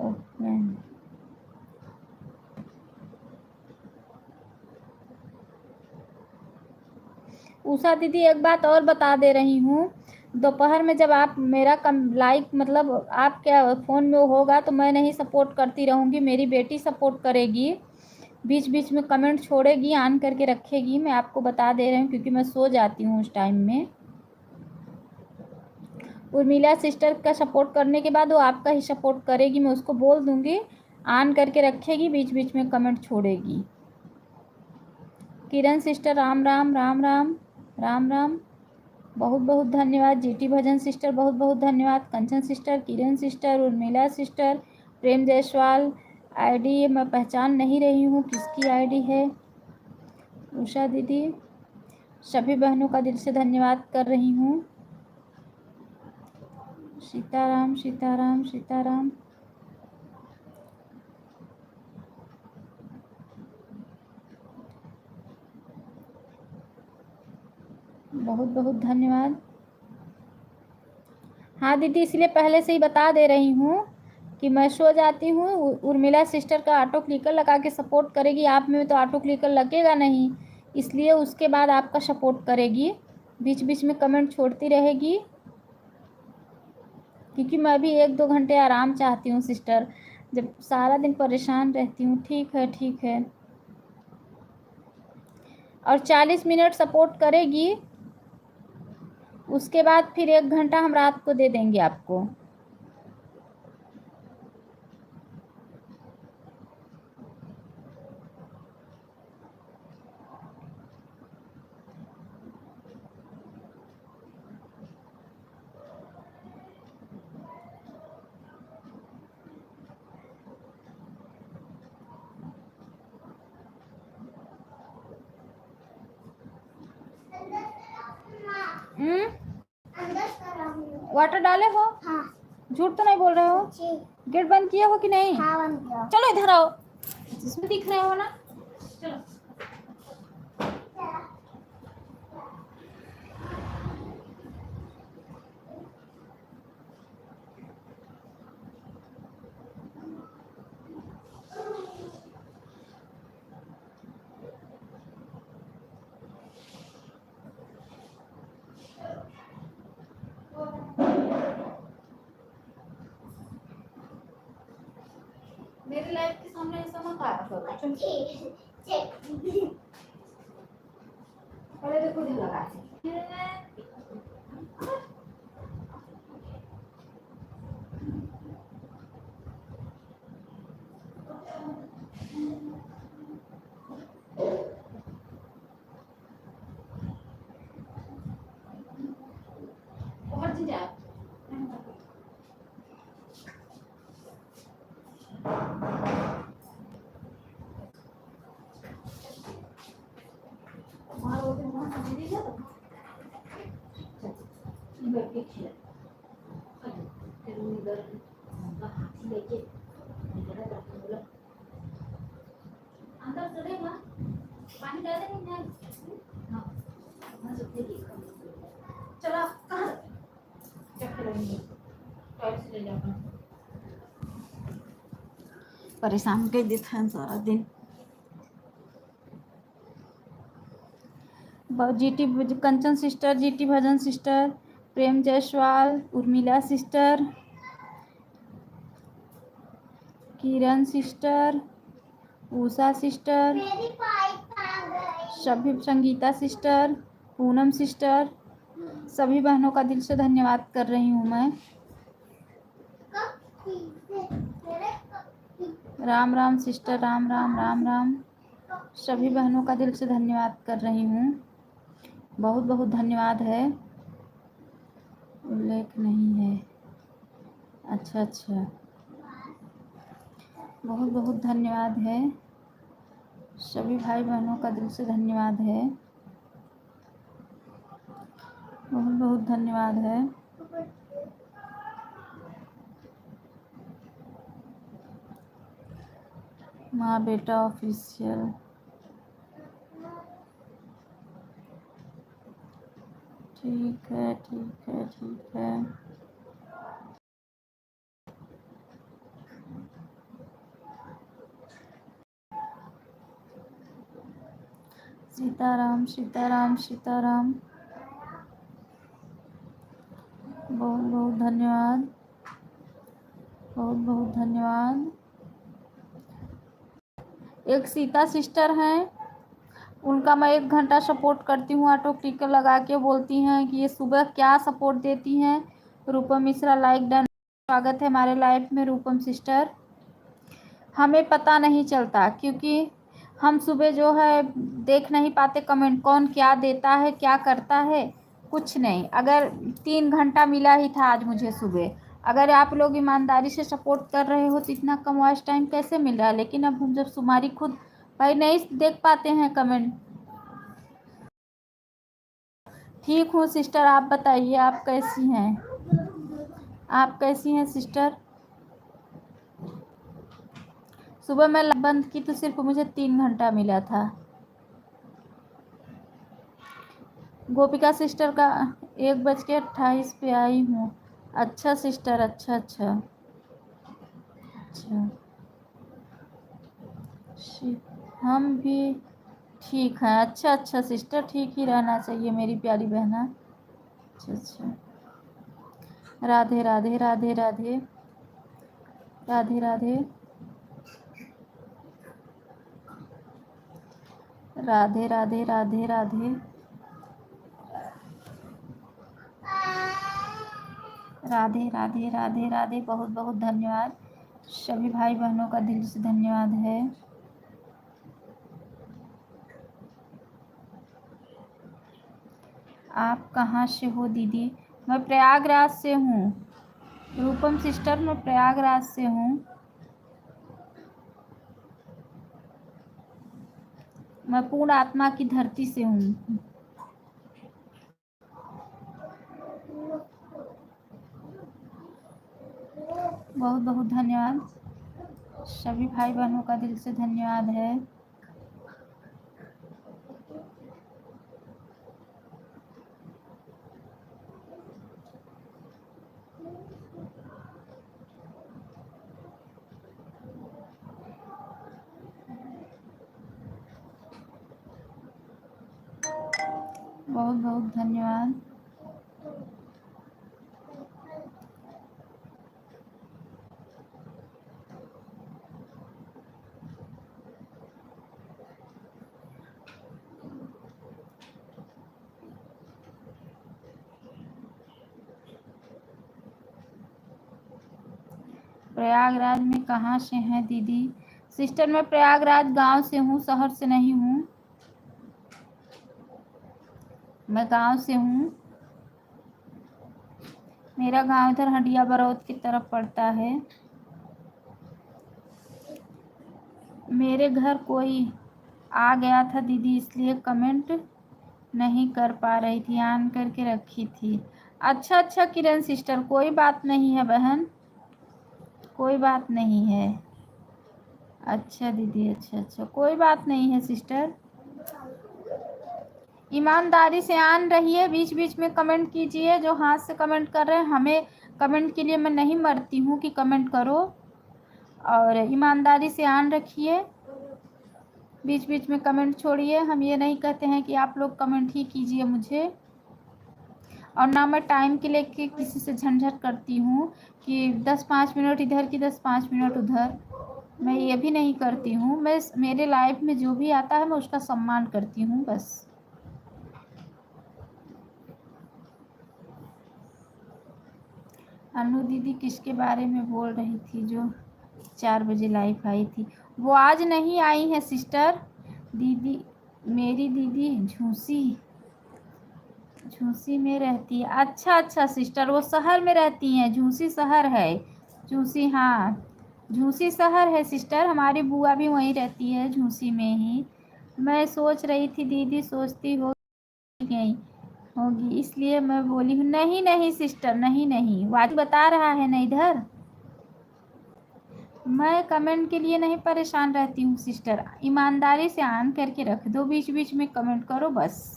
ओके उषा दीदी, एक बात और बता दे रही हूँ। दोपहर में जब आप मेरा लाइक मतलब आप क्या फ़ोन में होगा तो मैं नहीं सपोर्ट करती रहूँगी, मेरी बेटी सपोर्ट करेगी। बीच बीच में कमेंट छोड़ेगी, ऑन करके रखेगी। मैं आपको बता दे रही हूँ क्योंकि मैं सो जाती हूँ उस टाइम में। उर्मिला सिस्टर का सपोर्ट करने के बाद वो आपका ही सपोर्ट करेगी। मैं उसको बोल दूँगी, ऑन करके रखेगी, बीच बीच में कमेंट छोड़ेगी। किरण सिस्टर राम राम राम राम राम राम, बहुत बहुत धन्यवाद। जीटी भजन सिस्टर बहुत बहुत धन्यवाद। कंचन sister, Kiran sister, Urmila sister, प्रेम जायसवाल। आईडी मैं पहचान नहीं रही हूँ किसकी आईडी है। उषा दीदी, सभी बहनों का दिल से धन्यवाद कर रही हूँ। सीताराम सीताराम सीताराम। बहुत बहुत धन्यवाद। हाँ दीदी, इसलिए पहले से ही बता दे रही हूँ कि मैं सो जाती हूँ। उर्मिला सिस्टर का ऑटो क्लिकर लगा के सपोर्ट करेगी। आप में तो ऑटो क्लिकर लगेगा नहीं, इसलिए उसके बाद आपका सपोर्ट करेगी। बीच बीच में कमेंट छोड़ती रहेगी क्योंकि मैं भी 1-2 घंटे आराम चाहती हूँ सिस्टर, जब सारा दिन परेशान रहती हूँ। ठीक है ठीक है। और 40 मिनट सपोर्ट करेगी, उसके बाद फिर 1 घंटा हम रात को दे देंगे आपको। वाटर डाले हो? हाँ। झूठ तो नहीं बोल रहे हो? जी। गेट बंद किए हो कि नहीं? हाँ, बंद किया। चलो इधर आओ, इसमें दिख रहे हो ना। चलो मेरे लाइफ के सामने ऐसा मत आया करो। चलो पहले देखो, इधर लगा के बहुत चीज है। वहाँ रोटी वहाँ सब्जी दी जाए तो बैठ के खिला। फिर इधर हाथी लेके इधर बोला अंदर चलेगा, पानी डालेंगे ना। हाँ वहाँ से देखिए। चलो कहाँ क्या करेंगे, टॉयलेट से ले जाकर परेशान कर देता है सारा दिन। जीटी कंचन सिस्टर, जीटी भजन सिस्टर, प्रेम Jaiswal, Urmila sister, Kiran sister, Usha sister, मेरी पाइप आ गई। सभी, संगीता सिस्टर, पूनम सिस्टर, सभी बहनों का दिल से धन्यवाद कर रही हूँ मैं। राम राम सिस्टर, राम राम राम राम। सभी बहनों का दिल से धन्यवाद कर रही हूँ। बहुत बहुत धन्यवाद है। उल्लेख नहीं है। अच्छा अच्छा, बहुत बहुत धन्यवाद है। सभी भाई बहनों का दिल से धन्यवाद है। बहुत बहुत धन्यवाद है। माँ बेटा ऑफिशियल। ठीक है ठीक है ठीक है। सीताराम सीताराम सीताराम। बहुत बहुत धन्यवाद। बहुत बहुत धन्यवाद। एक सीता सिस्टर हैं, उनका मैं 1 घंटा सपोर्ट करती हूँ। ऑटो क्लिकर लगा के बोलती हैं कि ये सुबह क्या सपोर्ट देती हैं। रूपम मिश्रा लाइक डन। स्वागत है हमारे लाइफ में रूपम सिस्टर। हमें पता नहीं चलता क्योंकि हम सुबह जो है देख नहीं पाते कमेंट, कौन क्या देता है क्या करता है, कुछ नहीं। अगर 3 घंटा मिला ही था आज मुझे सुबह, अगर आप लोग ईमानदारी से सपोर्ट कर रहे हो तो इतना कम वॉच टाइम कैसे मिल रहा है। लेकिन अब हम जब तुम्हारी खुद भाई नहीं देख पाते हैं कमेंट। ठीक हूँ सिस्टर, आप बताइए आप कैसी हैं। आप कैसी हैं सिस्टर। सुबह मैं बंद की तो सिर्फ मुझे 3 घंटा मिला था। गोपिका सिस्टर का 1:28 पे आई हूँ। अच्छा सिस्टर, अच्छा अच्छा अच्छा। हम भी ठीक हैं। अच्छा अच्छा सिस्टर, ठीक ही रहना चाहिए मेरी प्यारी बहना। अच्छा अच्छा। राधे राधे राधे राधे राधे राधे राधे राधे राधे राधे राधे राधे राधे राधे। बहुत बहुत धन्यवाद। सभी भाई बहनों का दिल से धन्यवाद है। आप कहाँ से हो दीदी। मैं प्रयागराज से हूँ रूपम सिस्टर, मैं प्रयागराज से हूँ। मैं पूर्ण आत्मा की धरती से हूँ। बहुत बहुत धन्यवाद। सभी भाई बहनों का दिल से धन्यवाद है। बहुत बहुत धन्यवाद। प्रयागराज में कहाँ से हैं दीदी। सिस्टर मैं प्रयागराज गांव से हूँ, शहर से नहीं हूँ। मैं गांव से हूँ। मेरा गांव इधर हंडिया बरौत की तरफ पड़ता है। मेरे घर कोई आ गया था दीदी, इसलिए कमेंट नहीं कर पा रही थी, ऑन करके रखी थी। अच्छा अच्छा किरण सिस्टर, कोई बात नहीं है बहन, कोई बात नहीं है। अच्छा दीदी, अच्छा अच्छा, कोई बात नहीं है सिस्टर। ईमानदारी से आन रहिए, बीच बीच में कमेंट कीजिए। जो हाथ से कमेंट कर रहे हैं, हमें कमेंट के लिए मैं नहीं मरती हूँ कि कमेंट करो, और ईमानदारी से आन रखिए। बीच बीच में कमेंट छोड़िए। हम ये नहीं कहते हैं कि आप लोग कमेंट ही कीजिए मुझे, और ना मैं टाइम के लिए किसी से झंझट करती हूँ कि 10-5 मिनट इधर की 10-5 मिनट उधर। मैं ये भी नहीं करती हूँ। मैं मेरे लाइफ में जो भी आता है मैं उसका सम्मान करती हूँ बस। अनु दीदी किसके बारे में बोल रही थी जो 4 बजे लाइव आई थी। वो आज नहीं आई है सिस्टर, दीदी, मेरी दीदी झूसी में रहती है। अच्छा अच्छा सिस्टर, वो शहर में रहती हैं, झूसी शहर है। झूसी, हाँ झूसी शहर है सिस्टर, हमारी बुआ भी वहीं रहती है झूसी में ही। मैं सोच रही थी दीदी सोचती हो गई होगी, इसलिए मैं बोली हूँ। नहीं नहीं सिस्टर, नहीं नहीं, वाजी बता रहा है ना इधर। मैं कमेंट के लिए नहीं परेशान रहती हूँ सिस्टर, ईमानदारी से ऑन करके रख दो, बीच बीच में कमेंट करो बस।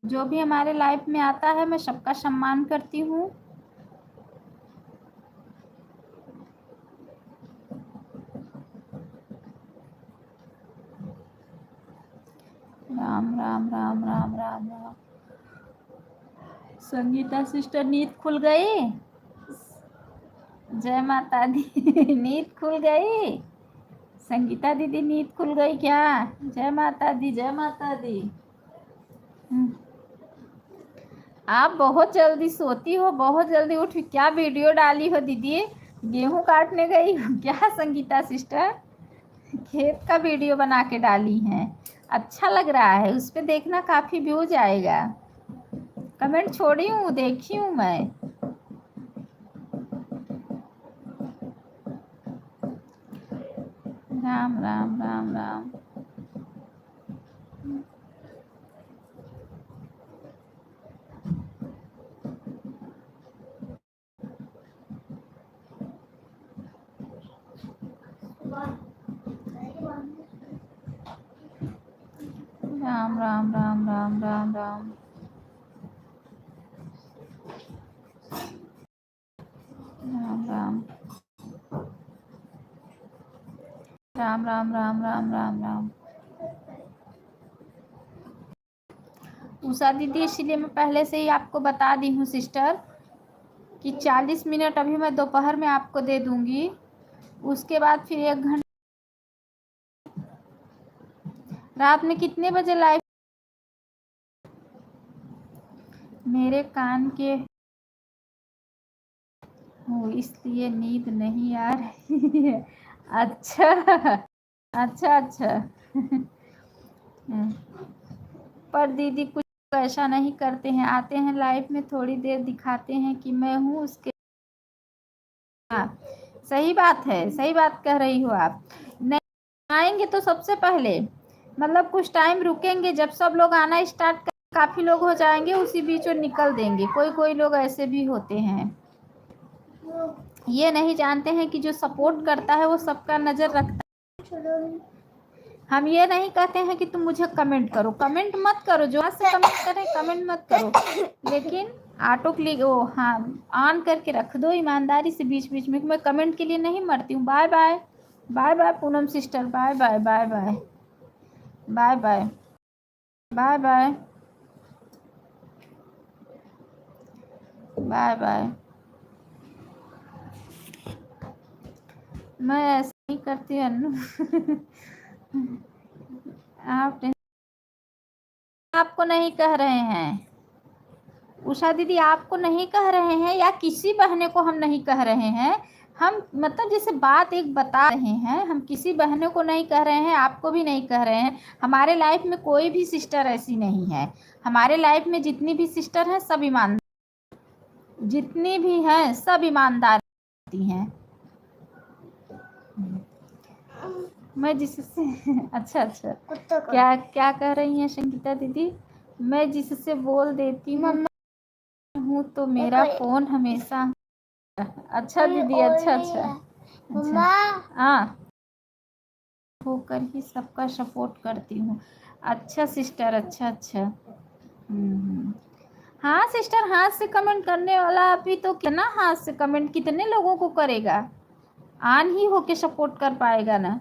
जो भी हमारे लाइफ में आता है मैं सबका सम्मान करती हूँ। राम राम राम राम राम राम। संगीता सिस्टर नींद खुल गई? जय माता दी। नींद खुल गई? संगीता दीदी नींद खुल गई क्या? जय माता दी, जय माता दी। आप बहुत जल्दी सोती हो, बहुत जल्दी उठ, क्या वीडियो डाली हो दीदी? गेहूं काटने गई हो क्या संगीता सिस्टर? खेत का वीडियो बना के डाली हैं, अच्छा लग रहा है, उस पर देखना काफ़ी व्यूज आएगा। कमेंट छोड़ी हूँ, देखी हूँ मैं। राम राम राम राम। राम राम राम राम राम राम। राम राम राम राम राम राम राम राम। उषा दीदी, इसीलिए मैं पहले से ही आपको बता दी हूँ सिस्टर कि 40 मिनट अभी मैं दोपहर में आपको दे दूँगी, उसके बाद फिर 1 घंटा। रात में कितने बजे लाइव? मेरे कान के हो इसलिए नींद नहीं आ रही है। अच्छा अच्छा अच्छा। पर दीदी कुछ ऐसा नहीं करते हैं, आते हैं लाइव में थोड़ी देर दिखाते हैं कि मैं हूँ, उसके। हाँ सही बात है, सही बात कह रही हो आप। नहीं आएंगे तो सबसे पहले मतलब कुछ टाइम रुकेंगे, जब सब लोग आना स्टार्ट कर, काफ़ी लोग हो जाएंगे उसी बीच वो निकल देंगे। कोई कोई लोग ऐसे भी होते हैं, ये नहीं जानते हैं कि जो सपोर्ट करता है वो सबका नज़र रखता है। हम ये नहीं कहते हैं कि तुम मुझे कमेंट करो, कमेंट मत करो, जो से कमेंट करें कमेंट मत करो, लेकिन ऑटो क्लिक वो हाँ ऑन करके रख दो ईमानदारी से। बीच बीच में मैं कमेंट के लिए नहीं मरती हूँ। Bye bye, bye bye Poonam sister, bye bye bye bye bye bye bye bye bye bye. मैं ऐसा नहीं करती अनु। आपको नहीं कह रहे हैं उषा दीदी, आपको नहीं कह रहे हैं या किसी बहने को हम नहीं कह रहे हैं। हम मतलब जैसे बात एक बता रहे हैं, हम किसी बहने को नहीं कह रहे हैं, आपको भी नहीं कह रहे हैं। हमारे लाइफ में कोई भी सिस्टर ऐसी नहीं है। हमारे लाइफ में जितनी भी सिस्टर हैं सब ईमानदार, जितनी भी हैं सब ईमानदार होती हैं। मैं जिससे अच्छा अच्छा क्या क्या कह रही हैं संगीता दीदी? मैं जिससे बोल देती हूँ तो मेरा फोन हमेशा। अच्छा दीदी, अच्छा अच्छा अच्छा। हाँ होकर ही सबका सपोर्ट करती हूँ। अच्छा सिस्टर, अच्छा अच्छा। हाँ सिस्टर, हाथ से कमेंट करने वाला अभी तो क्या ना, हाथ से कमेंट कितने लोगों को करेगा, आन ही होके सपोर्ट कर पाएगा ना।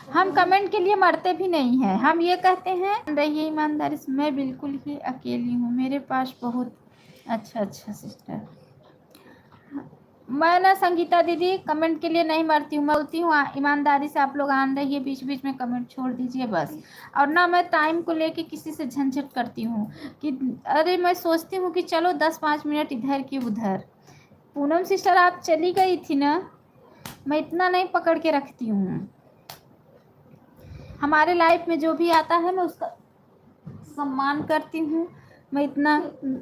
हम कमेंट के लिए मरते भी नहीं हैं, हम ये कहते हैं रहिए ईमानदारी से। मैं बिल्कुल ही अकेली हूँ, मेरे पास बहुत। अच्छा अच्छा सिस्टर, मैं ना संगीता दीदी कमेंट के लिए नहीं मरती हूँ, मैं बोलती हूँ ईमानदारी से आप लोग आन रहिए, बीच बीच में कमेंट छोड़ दीजिए बस। और ना मैं टाइम को लेके किसी से झंझट करती हूँ कि अरे मैं सोचती हूँ कि चलो 10-5 मिनट इधर की उधर। पूनम सिस्टर आप चली गई थी ना, मैं इतना नहीं पकड़ के रखती हूँ। हमारे लाइफ में जो भी आता है मैं उसका सम्मान करती हूँ, मैं इतना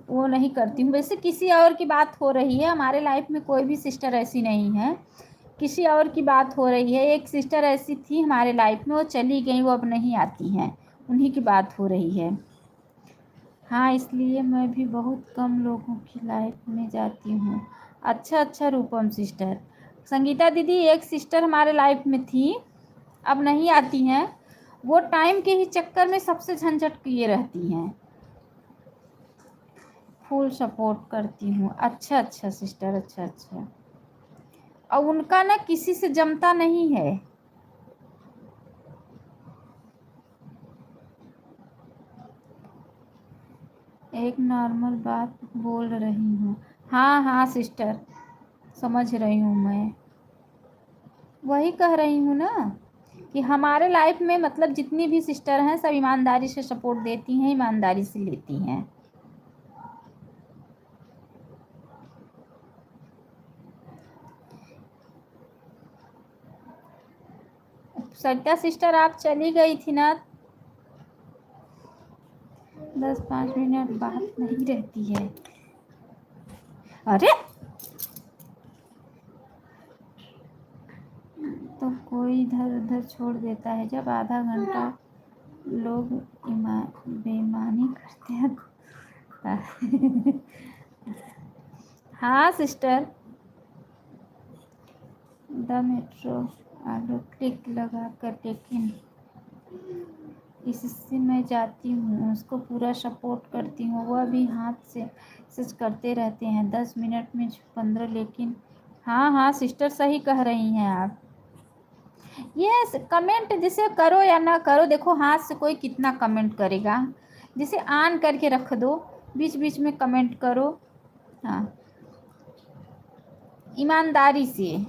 वो नहीं करती हूँ। वैसे किसी और की बात हो रही है, हमारे लाइफ में कोई भी सिस्टर ऐसी नहीं है, किसी और की बात हो रही है। एक सिस्टर ऐसी थी हमारे लाइफ में, वो चली गई, वो अब नहीं आती हैं, उन्हीं की बात हो रही है। हाँ, इसलिए मैं भी बहुत कम लोगों की लाइफ में जाती हूँ। अच्छा रूपम सिस्टर। संगीता दीदी एक सिस्टर हमारे लाइफ में थी, अब नहीं आती हैं, वो टाइम के ही चक्कर में सबसे झंझट किए रहती हैं। फुल सपोर्ट करती हूँ। अच्छा सिस्टर, अच्छा। और उनका ना किसी से जमता नहीं है। एक नॉर्मल बात बोल रही हूँ। हाँ सिस्टर, समझ रही हूँ मैं, वही कह रही हूँ ना कि हमारे लाइफ में मतलब जितनी भी सिस्टर हैं सब ईमानदारी से सपोर्ट देती हैं, ईमानदारी से लेती हैं। सरिता सिस्टर आप चली गई थी ना, 10-5 मिनट बात नहीं रहती है। अरे तो कोई इधर उधर छोड़ देता है, जब आधा घंटा लोग बेईमानी करते हैं। हाँ सिस्टर, द मेट्रो आलू क्लिक लगा कर, लेकिन इससे मैं जाती हूँ, उसको पूरा सपोर्ट करती हूँ, वह भी हाथ से मैसेज करते रहते हैं 10 मिनट में 15, लेकिन हाँ सिस्टर सही कह रही हैं आप। ये कमेंट जिसे करो या ना करो, देखो हाथ से कोई कितना कमेंट करेगा, जिसे ऑन करके रख दो, बीच बीच में कमेंट करो। हाँ, ईमानदारी से।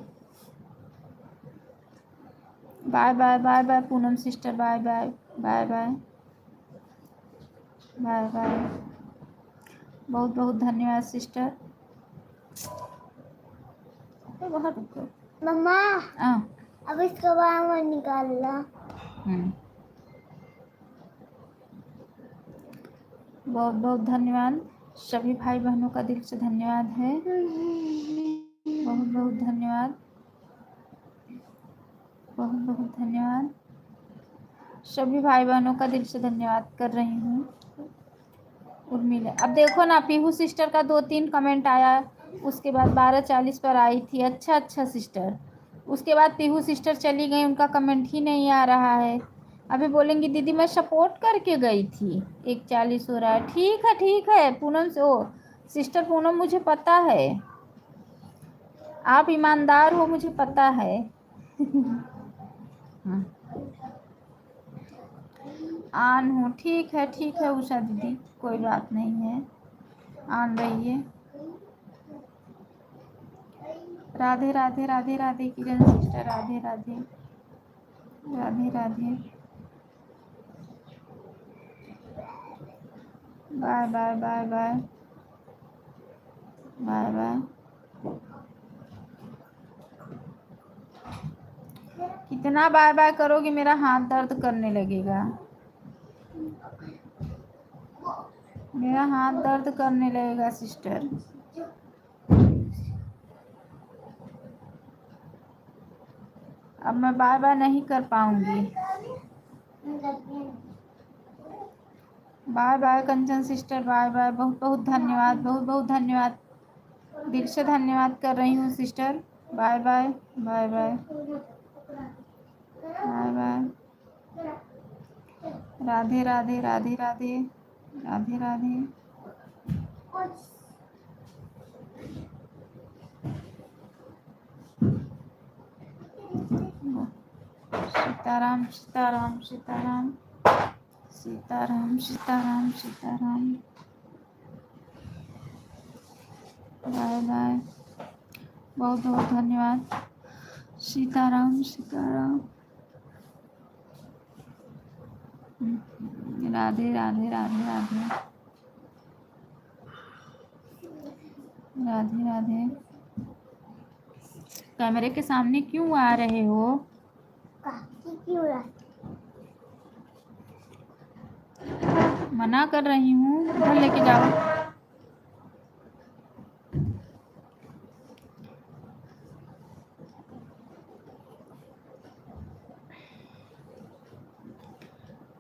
Bye bye Poonam sister, bye bye. बहुत बहुत धन्यवाद सिस्टर। तो बहुत रुको मम्मा, हाँ। अब इसका बाहर निकालना। बहुत बहुत धन्यवाद, सभी भाई बहनों का दिल से धन्यवाद है, बहुत बहुत धन्यवाद, बहुत बहुत धन्यवाद, सभी भाई बहनों का दिल से धन्यवाद कर रही हूँ। उर्मिला, अब देखो ना पीहू सिस्टर का 2-3 कमेंट आया, उसके बाद 12:40 पर आई थी। अच्छा सिस्टर, उसके बाद पीहू सिस्टर चली गई, उनका कमेंट ही नहीं आ रहा है। अभी बोलेंगी दीदी मैं सपोर्ट करके गई थी। 1:40 हो रहा है। ठीक है पूनम से, ओ सिस्टर पूनम, मुझे पता है आप ईमानदार हो, मुझे पता है। आन हूँ, ठीक है उषा दीदी, कोई बात नहीं है, आन रहिए। राधे किरण सिस्टर, राधे राधे। बाय। कितना बाय करोगे, मेरा हाथ दर्द करने लगेगा, मेरा हाथ दर्द करने लगेगा सिस्टर। अब मैं बाय नहीं कर पाऊंगी। बाय कंचन सिस्टर, बाय बहुत बहुत धन्यवाद, बहुत बहुत धन्यवाद, दिल से धन्यवाद कर रही हूँ sister. Bye bye. Radhe. Sitaram. Bye. बहुत बहुत धन्यवाद। सीताराम सीताराम। राधे राधे राधे राधे राधे राधे। कैमरे के सामने क्यों आ रहे हो? काकी क्यों रहा? मना कर रही हूँ, घर लेके जाओ।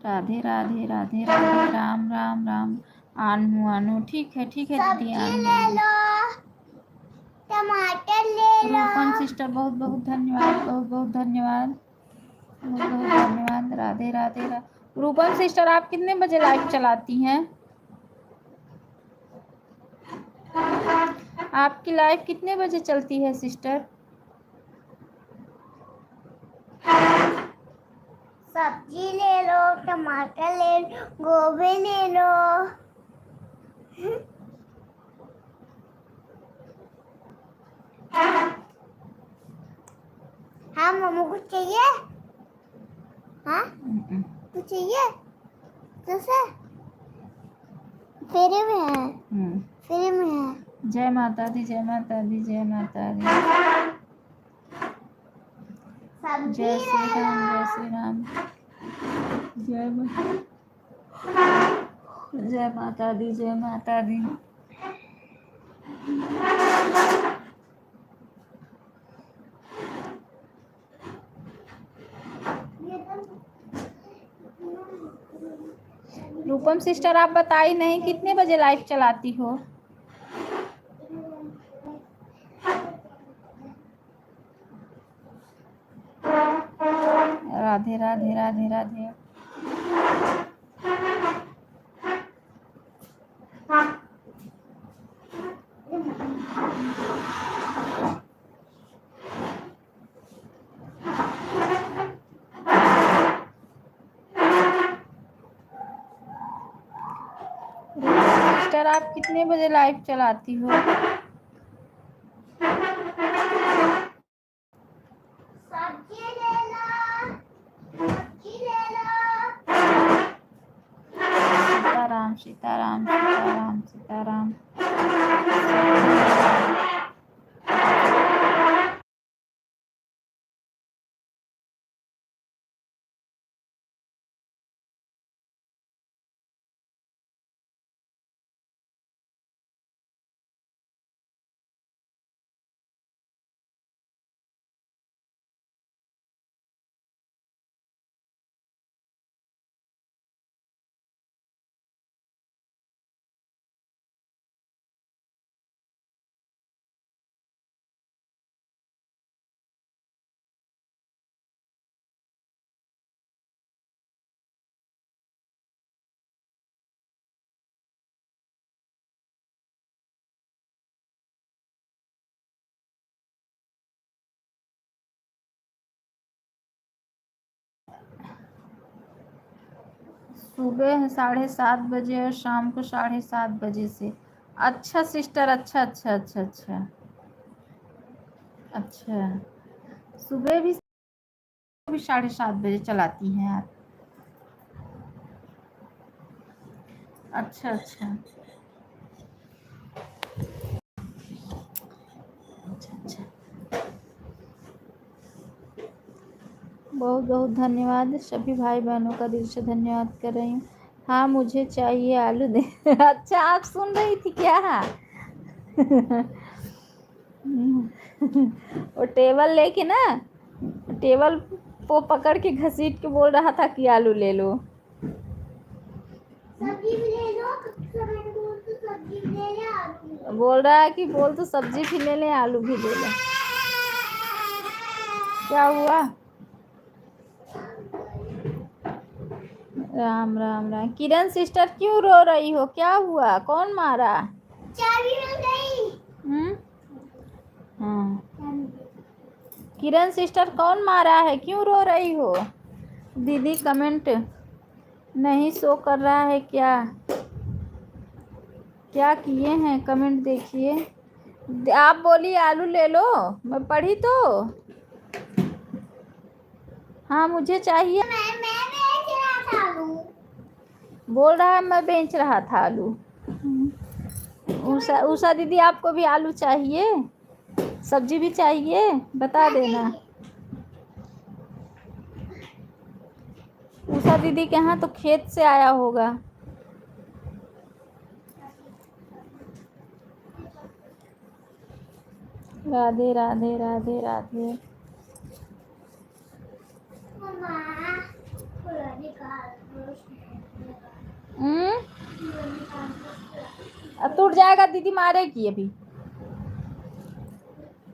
राधे राधे राधे राधे। राम राम राम। आनू ठीक है दीदी। सब्जी ले लो, टमाटर ले लो। रूपम सिस्टर बहुत बहुत धन्यवाद, बहुत बहुत धन्यवाद, बहुत बहुत धन्यवाद। राधे राधे रूपम सिस्टर आप कितने बजे लाइव चलाती हैं? आपकी लाइव कितने बजे चलती है सिस्टर? सब्जी ले लो, टमाटर ले लो, गोभी ले लो। हाँ मम्मी कुछ चाहिए? हाँ कुछ चाहिए? कैसे? फ्री में है, फ्री में है। जय माता दी जय माता दी जय माता दी। जय श्री राम जय माता दी जय माता दी। रूपम सिस्टर आप बताई नहीं कितने बजे लाइव चलाती हो? राधे राधे राधे राधे। सिस्टर आप कितने बजे लाइव चलाती हो? सब्जी ले लो, सब्जी ले लो। सीताराम सीताराम सीताराम सीताराम। सुबह 7:30 बजे और शाम को 7:30 बजे से। अच्छा सिस्टर, अच्छा अच्छा अच्छा अच्छा अच्छा। सुबह भी 7:30 बजे चलाती हैं आप? अच्छा अच्छा अच्छा। बहुत बहुत धन्यवाद, सभी भाई बहनों का दिल से धन्यवाद कर रही हूँ। हाँ मुझे चाहिए आलू दे। अच्छा आप सुन रही थी क्या? वो टेबल लेके ना, टेबल को पकड़ के घसीट के बोल रहा था कि आलू ले लो। सब्जी भी ले लो, सब्जी भी ले ले, आलू भी ले लो। बोल रहा है कि बोल तो सब्जी भी ले ले आलू भी ले ले। क्या हुआ? राम राम राम। किरण सिस्टर क्यों रो रही हो? क्या हुआ? कौन मारा? चाबी मिल गई। हाँ किरण सिस्टर कौन मारा है? क्यों रो रही हो? दीदी कमेंट नहीं शो कर रहा है क्या? क्या किए हैं? कमेंट देखिए। आप बोली आलू ले लो, मैं पढ़ी तो। हाँ मुझे चाहिए। मैं बेच रहा था आलू। बोल रहा है मैं बेच रहा था आलू। उषा उषा दीदी आपको भी आलू चाहिए, सब्जी भी चाहिए, बता देना। उषा दीदी के यहाँ तो खेत से आया होगा। राधे राधे राधे राधे। मम्मा पूरा निकाल दो। अब टूट जाएगा, दीदी मारेगी अभी।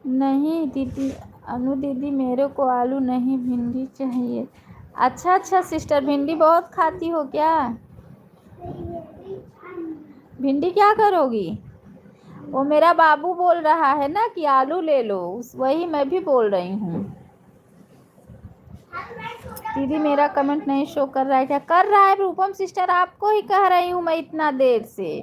नहीं दीदी, अनु दीदी मेरे को आलू नहीं भिंडी चाहिए। अच्छा अच्छा सिस्टर, भिंडी बहुत खाती हो क्या? भिंडी क्या करोगी? वो मेरा बाबू बोल रहा है ना कि आलू ले लो, वही मैं भी बोल रही हूँ। दीदी मेरा कमेंट नहीं शो कर रहा है क्या? कर रहा है रूपम सिस्टर, आपको ही कह रही हूँ मैं इतना देर से।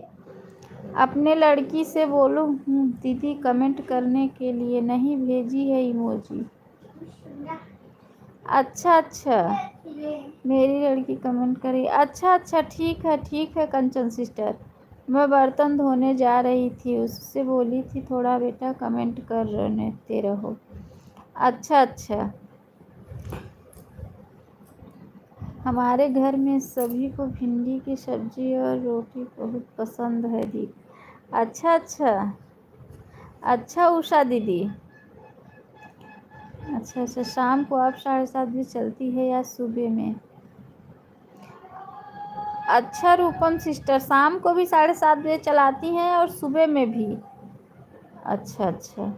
अपने लड़की से बोलो दीदी कमेंट करने के लिए, नहीं भेजी है इमोजी। अच्छा अच्छा, मेरी लड़की कमेंट करी। अच्छा अच्छा ठीक है कंचन सिस्टर, मैं बर्तन धोने जा रही थी, उससे बोली थी थोड़ा बेटा कमेंट करते रहो। अच्छा अच्छा, हमारे घर में सभी को भिंडी की सब्जी और रोटी बहुत पसंद है दीदी। अच्छा अच्छा अच्छा उषा दीदी, अच्छा अच्छा, शाम को आप 7:30 बजे चलती है या सुबह में? अच्छा रूपम सिस्टर, शाम को भी 7:30 बजे चलाती हैं और सुबह में भी। अच्छा अच्छा,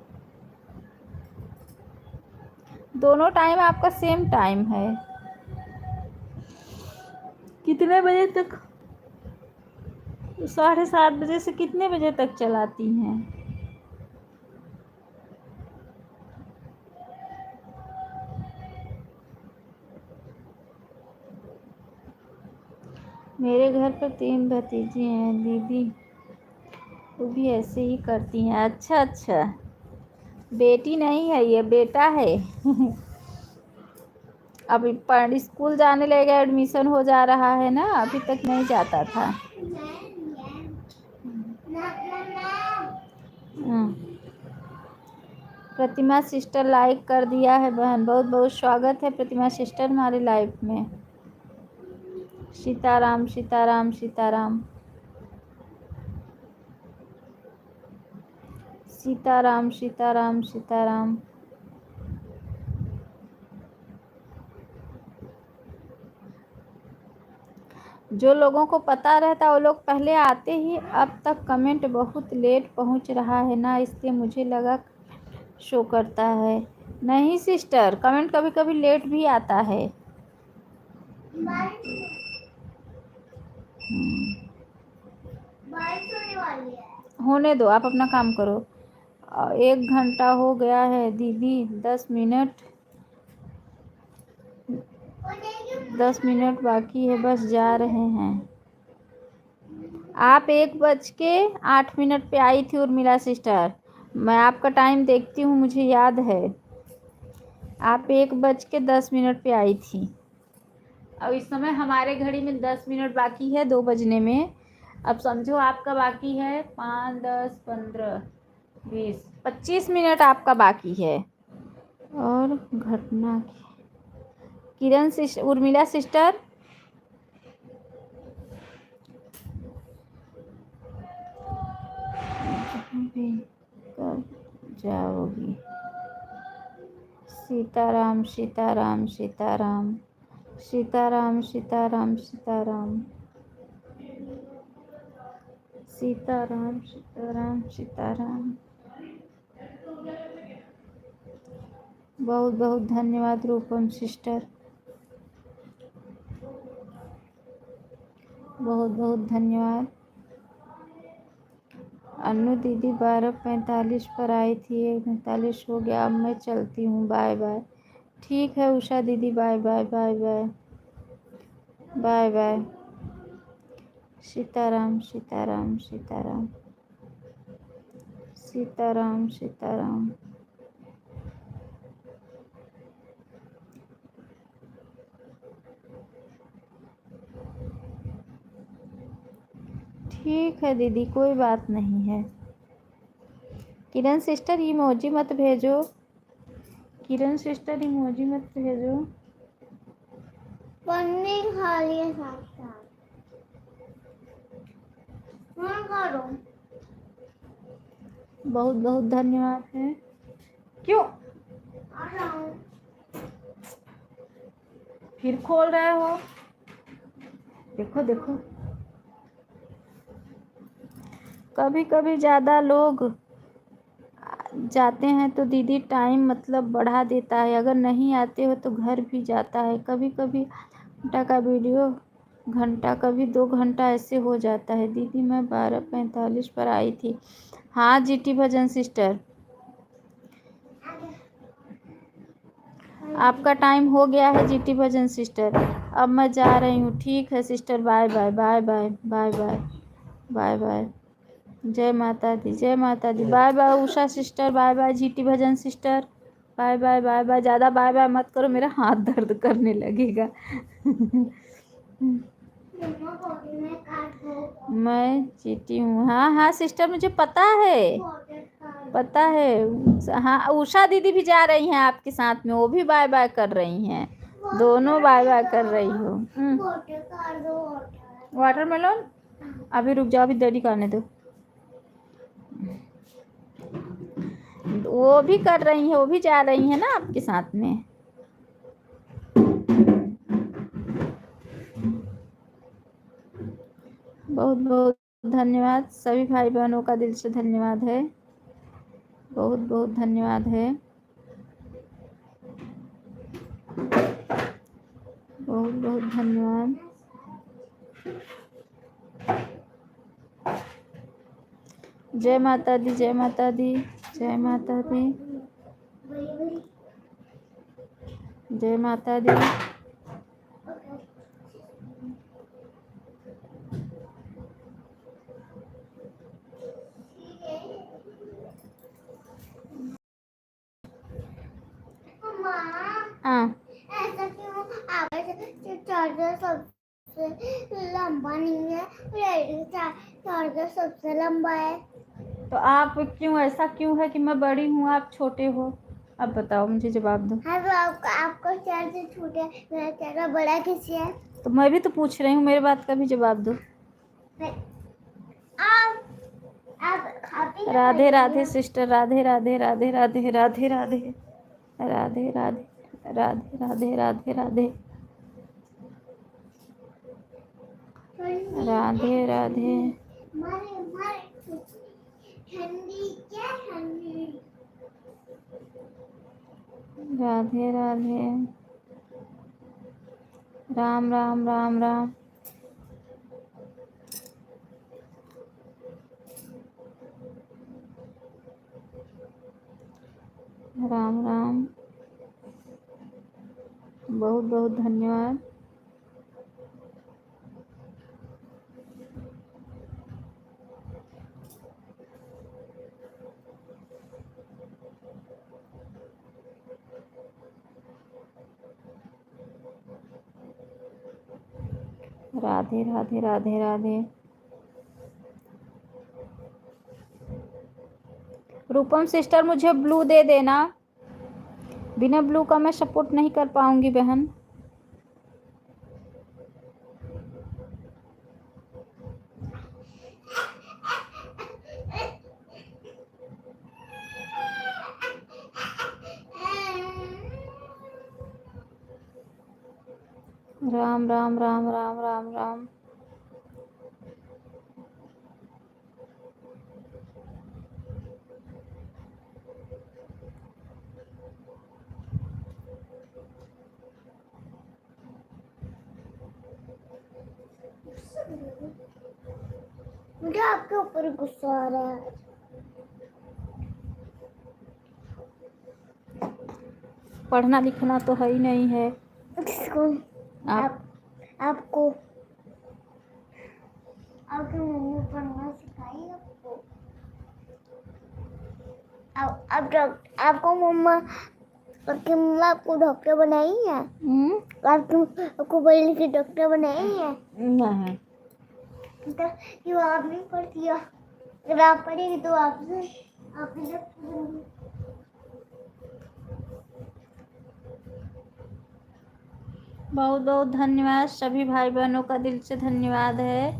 दोनों टाइम आपका सेम टाइम है? कितने बजे तक? 7:30 बजे से कितने बजे तक चलाती हैं? मेरे घर पर 3 भतीजी हैं दीदी, वो भी ऐसे ही करती हैं। अच्छा अच्छा, बेटी नहीं है ये, बेटा है। अभी पढ़ स्कूल जाने लगेगा, एडमिशन हो जा रहा है ना, अभी तक नहीं जाता था। प्रतिमा सिस्टर लाइक कर दिया है बहन, बहुत बहुत स्वागत है प्रतिमा सिस्टर हमारे लाइफ में। सीताराम सीताराम सीताराम सीताराम सीताराम सीताराम। जो लोगों को पता रहता है वो लोग पहले आते ही, अब तक कमेंट बहुत लेट पहुंच रहा है ना, इसलिए मुझे लगा शो करता है। नहीं सिस्टर, कमेंट कभी कभी लेट भी आता है। होने दो, आप अपना काम करो। 1 घंटा हो गया है दीदी, 10 मिनट बाकी है, बस जा रहे हैं। आप 1:08 पे आई थी उर्मिला सिस्टर, मैं आपका टाइम देखती हूँ, मुझे याद है। आप 1:10 पे आई थी। अब इस समय हमारे घड़ी में 10 मिनट बाकी है 2 बजने में। अब समझो आपका बाकी है 5, 10, 15, 20, 25 मिनट आपका बाकी है। और घटना किरण सिस्टर, उर्मिला सिस्टर, भी कब जाओगी? सीताराम सीताराम सीताराम सीताराम सीताराम सीताराम सीताराम सीताराम सीताराम। बहुत बहुत धन्यवाद रूपम सिस्टर, बहुत बहुत धन्यवाद। अन्नू दीदी 12:45 पर आई थी, 1:45 हो गया, अब मैं चलती हूँ, बाय बाय। ठीक है उषा दीदी, bye bye bye bye bye bye. Sitaram Sitaram Sitaram Sitaram Sitaram. ठीक है दीदी, कोई बात नहीं है। किरण सिस्टर इमोजी मत भेजो, किरण सिस्टर इमोजी मत भेजो। पन्नी खा लिए साथ साथ। करो। बहुत बहुत धन्यवाद है। क्यों आ रहा हूँ। फिर खोल रहे हो? देखो देखो, कभी कभी ज़्यादा लोग जाते हैं तो दीदी टाइम मतलब बढ़ा देता है, अगर नहीं आते हो तो घर भी जाता है। कभी कभी घंटा का वीडियो घंटा, कभी 2 घंटा ऐसे हो जाता है। दीदी मैं 12:45 पर आई थी। हाँ जीटी भजन सिस्टर, आपका टाइम हो गया है जीटी भजन सिस्टर, अब मैं जा रही हूँ। ठीक है sister, bye bye bye bye bye bye bye bye. जय माता दी, जय माता दी। Bye bye Usha sister, bye bye GT Bhajan sister, bye bye bye bye. ज़्यादा बाय बाय मत करो, मेरा हाथ दर्द करने लगेगा। मैं जीती हूँ। हाँ हाँ सिस्टर, मुझे पता है, पता है। हाँ उषा दीदी भी जा रही हैं आपके साथ में, वो भी बाय बाय कर रही हैं, दोनों बाय बाय कर रही हो। वाटरमेलन अभी रुक जाओ, अभी देरी करने दो। वो भी कर रही है, वो भी जा रही है ना आपके साथ में। बहुत बहुत धन्यवाद सभी भाई बहनों का, दिल से धन्यवाद है, बहुत बहुत धन्यवाद है, बहुत बहुत धन्यवाद। जय माता दी, जय माता दी, जय माता दी, जय माता दी। हाँ ऐसा क्यों? चार्जर सबसे लंबा नहीं है, चार्जर सबसे लंबा है। तो आप क्यों, ऐसा क्यों है कि मैं बड़ी हूँ आप छोटे हो? अब बताओ, मुझे जवाब दो। हाँ तो आपका चार्जर छोटा, मेरा चार्जर बड़ा किसी है? तो मैं भी तो पूछ रही हूँ, मेरे बात का भी जवाब दो। आप खाती हैं? राधे राधे सिस्टर, राधे राधे राधे राधे राधे राधे राधे राधे राधे राधे राधे राधे राधे राधे। मारे मारे ठंडी क्या ठंडी। राधे राधे, राम राम राम राम। राम राम, बहुत बहुत धन्यवाद। राधे राधे राधे राधे। रूपम सिस्टर मुझे ब्लू दे देना, बिना ब्लू का मैं सपोर्ट नहीं कर पाऊंगी बहन। राम राम राम राम राम राम। मुझे आपके ऊपर गुस्सा आ रहा है। पढ़ना लिखना तो है ही नहीं है। किसको? आप आपको आपकी मम्मी पढ़ना सिखाई आपको? आपको मम्मा आपकी मम्मा आपको डॉक्टर बनाई है? आपको बोलने की डॉक्टर बनाई है? नहीं। तो क्यों आप नहीं पढ़ती हो? अगर आप पढ़ेगी तो आपसे आप भी डॉक्टर बनेंगी। बहुत बहुत धन्यवाद सभी भाई बहनों का दिल से धन्यवाद है।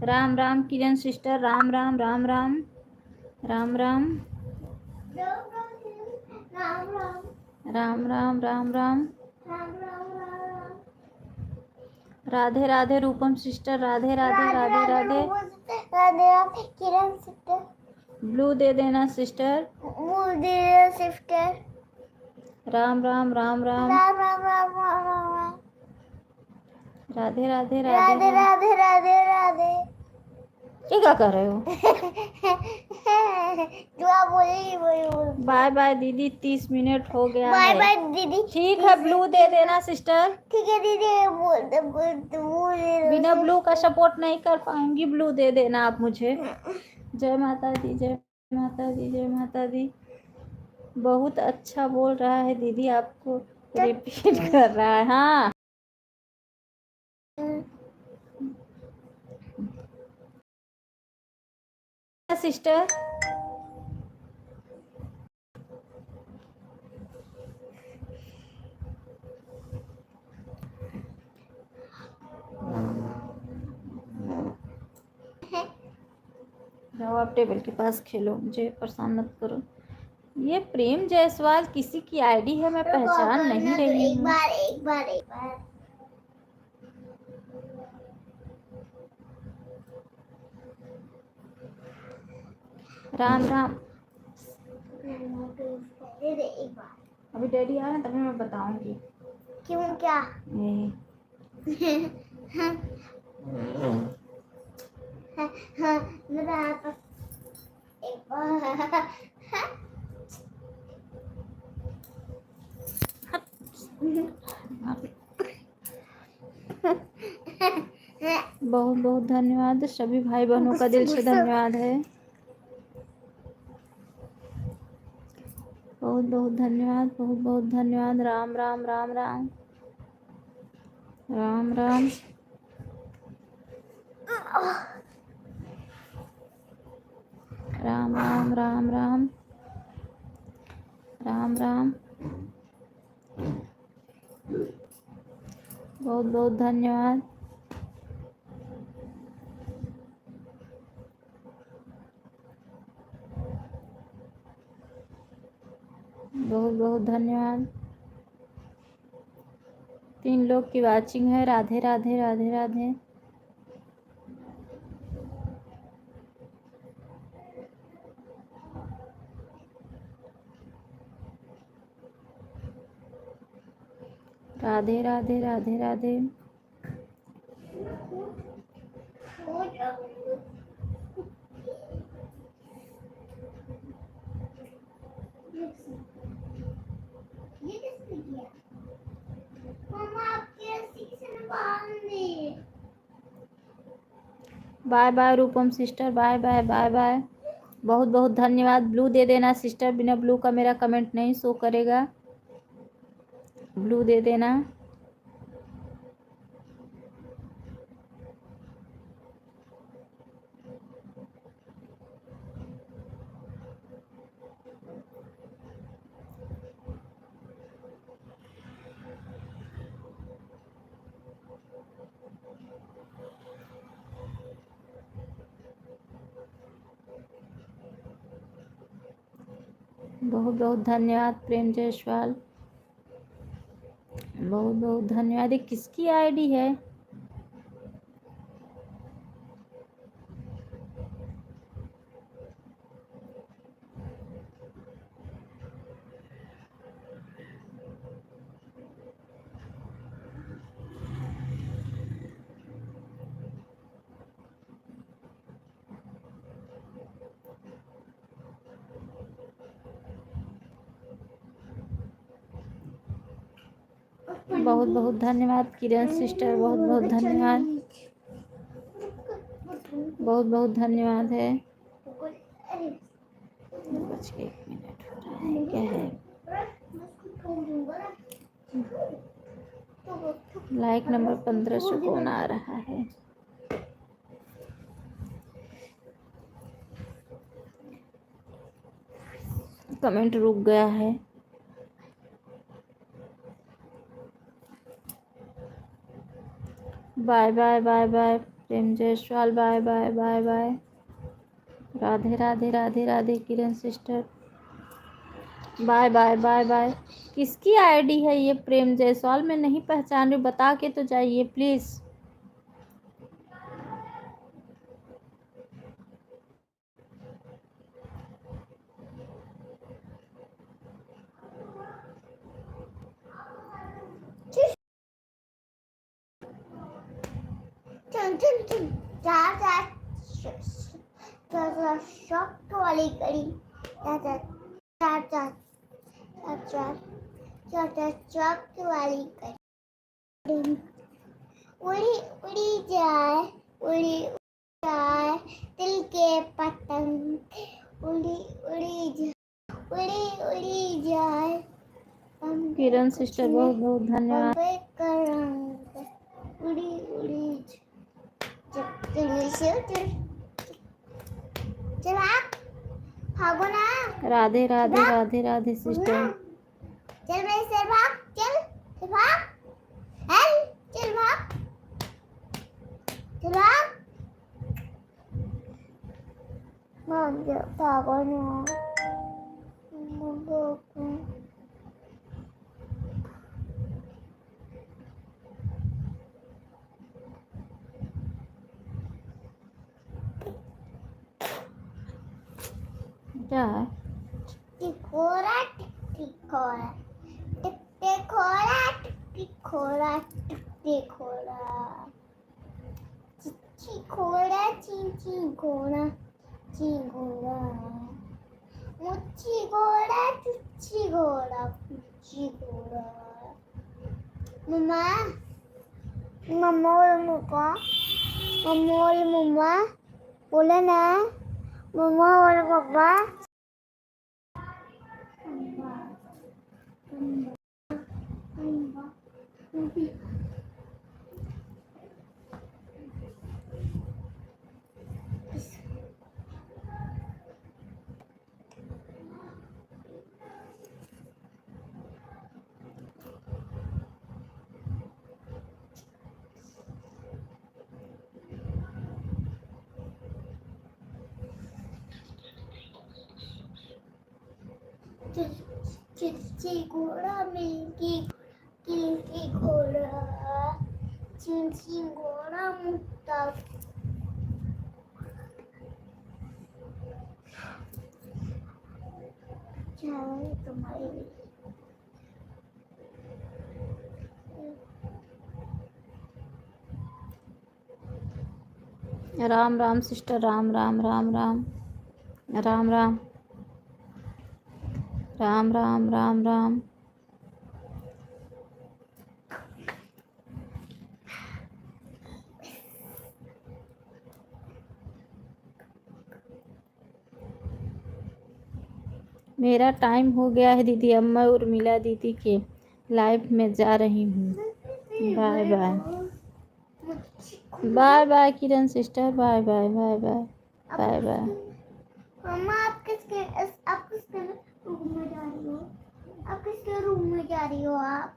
राम राम किरण सिस्टर, राम राम राम राम राम राम राम राम राम राम राम राम। राम राम राधे राधे रूपम sister, Radhe Radhe Radhe Radhe. Radhe Kiran sister, blue दे देना सिस्टर। मोदी सिस्टर, राम राम राम राम। राम राम राम राम राम। राधे राधे राधे राधे। राधे राधे राधे। ये क्या कर रहे हो? जो आप बोलेगी वही बोल। बाय बाय दीदी, 30 मिनट हो गया बाय है। बाय दीदी। ठीक है, ब्लू दे देना सिस्टर। ठीक है दीदी, बोलते बोलते बिना ब्लू का सपोर्ट नहीं कर पाऊंगी, ब्लू दे देना आप मुझे। जय माता दी, जय माता दी, जय माता दी। बहुत अच्छा बोल रहा है दीदी, आपको रिपीट कर रहा है। हाँ सिस्टर। जाओ आप टेबल के पास खेलो, मुझे परेशान मत करो। ये प्रेम जायसवाल किसी की आईडी है, मैं पहचान नहीं रही एक हूँ। बार एक बार एक बार। राम राम। दे दे एक बार। अभी डैडी आए तभी मैं बताऊंगी। क्यों क्या? ये हाँ हाँ मेरा हाथ एक बार। बहुत बहुत धन्यवाद सभी भाई बहनों का दिल से धन्यवाद है। बहुत बहुत धन्यवाद, बहुत बहुत धन्यवाद। राम राम राम राम राम राम। राम राम राम राम राम राम। बहुत बहुत धन्यवाद। बहुत बहुत धन्यवाद। 3 लोग की वाचिंग है। राधे राधे राधे राधे। राधे राधे राधे राधे। ये किसने किया? मम्मा आपके रस्सी किसने बांध दी? Bye bye Rupam sister, bye bye bye bye. बहुत बहुत धन्यवाद। ब्लू दे देना सिस्टर, बिना ब्लू का मेरा कमेंट नहीं शो करेगा। ब्लू दे देना। बहुत बहुत धन्यवाद प्रेम जायसवाल, बहुत बहुत धन्यवाद। ये किसकी आईडी है? बहुत बहुत धन्यवाद किरण सिस्टर, बहुत बहुत धन्यवाद, बहुत बहुत धन्यवाद है। बज के 1 मिनट हो रहा है, क्या है? लाइक नंबर 1500 कौन आ रहा है? कमेंट रुक गया है। Bye bye bye bye Prem Jaiswal, bye bye bye bye. Radhe Radhe Radhe Radhe Kiran sister, bye bye bye bye. किसकी आईडी है ये प्रेम जायसवाल? मैं नहीं पहचान रही, बता के तो जाइए प्लीज़। शॉक वाली कड़ी चाचा चाचा चाचा चाचा शॉक वाली कड़ी उड़ी उड़ी जाए दिल के पतंग उड़ी उड़ी जाए किरण सिस्टर बहुत बहुत धन्यवाद। बम्बई का रंग उड़ी चल भागो ना। राधे राधे राधे राधे सिस्टर। चल मेरे से भाग, चल भाग, चल भाग, भागो ना। क्या है? टिकोरा टिकोरा टिकोरा चिची घोड़ा चिंची घोड़ा मुच्ची घोड़ा चुच्ची घोड़ा पुच्ची घोड़ा। मम्मा मम्मा और मम्मा बोला ना, मम्मा और पापा। चिंची घोड़ा मिल्की घोड़ा चिंची घोड़ा मुक्ता तुम्हारे राम राम सिस्टर, राम राम राम राम राम राम राम राम राम राम। मेरा टाइम हो गया है दीदी, अब मैं उर्मिला दीदी के लाइव में जा रही हूँ। Bye bye bye bye Kiran sister, bye bye bye bye bye bye. मम्मा आप किसके रूम में जा रही हो? आप किसके रूम में जा रही हो आप?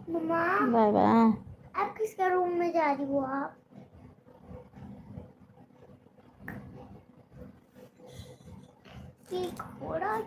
मम्मा बाय बाय। आप किसके रूम में जा रही हो आप? घोड़ा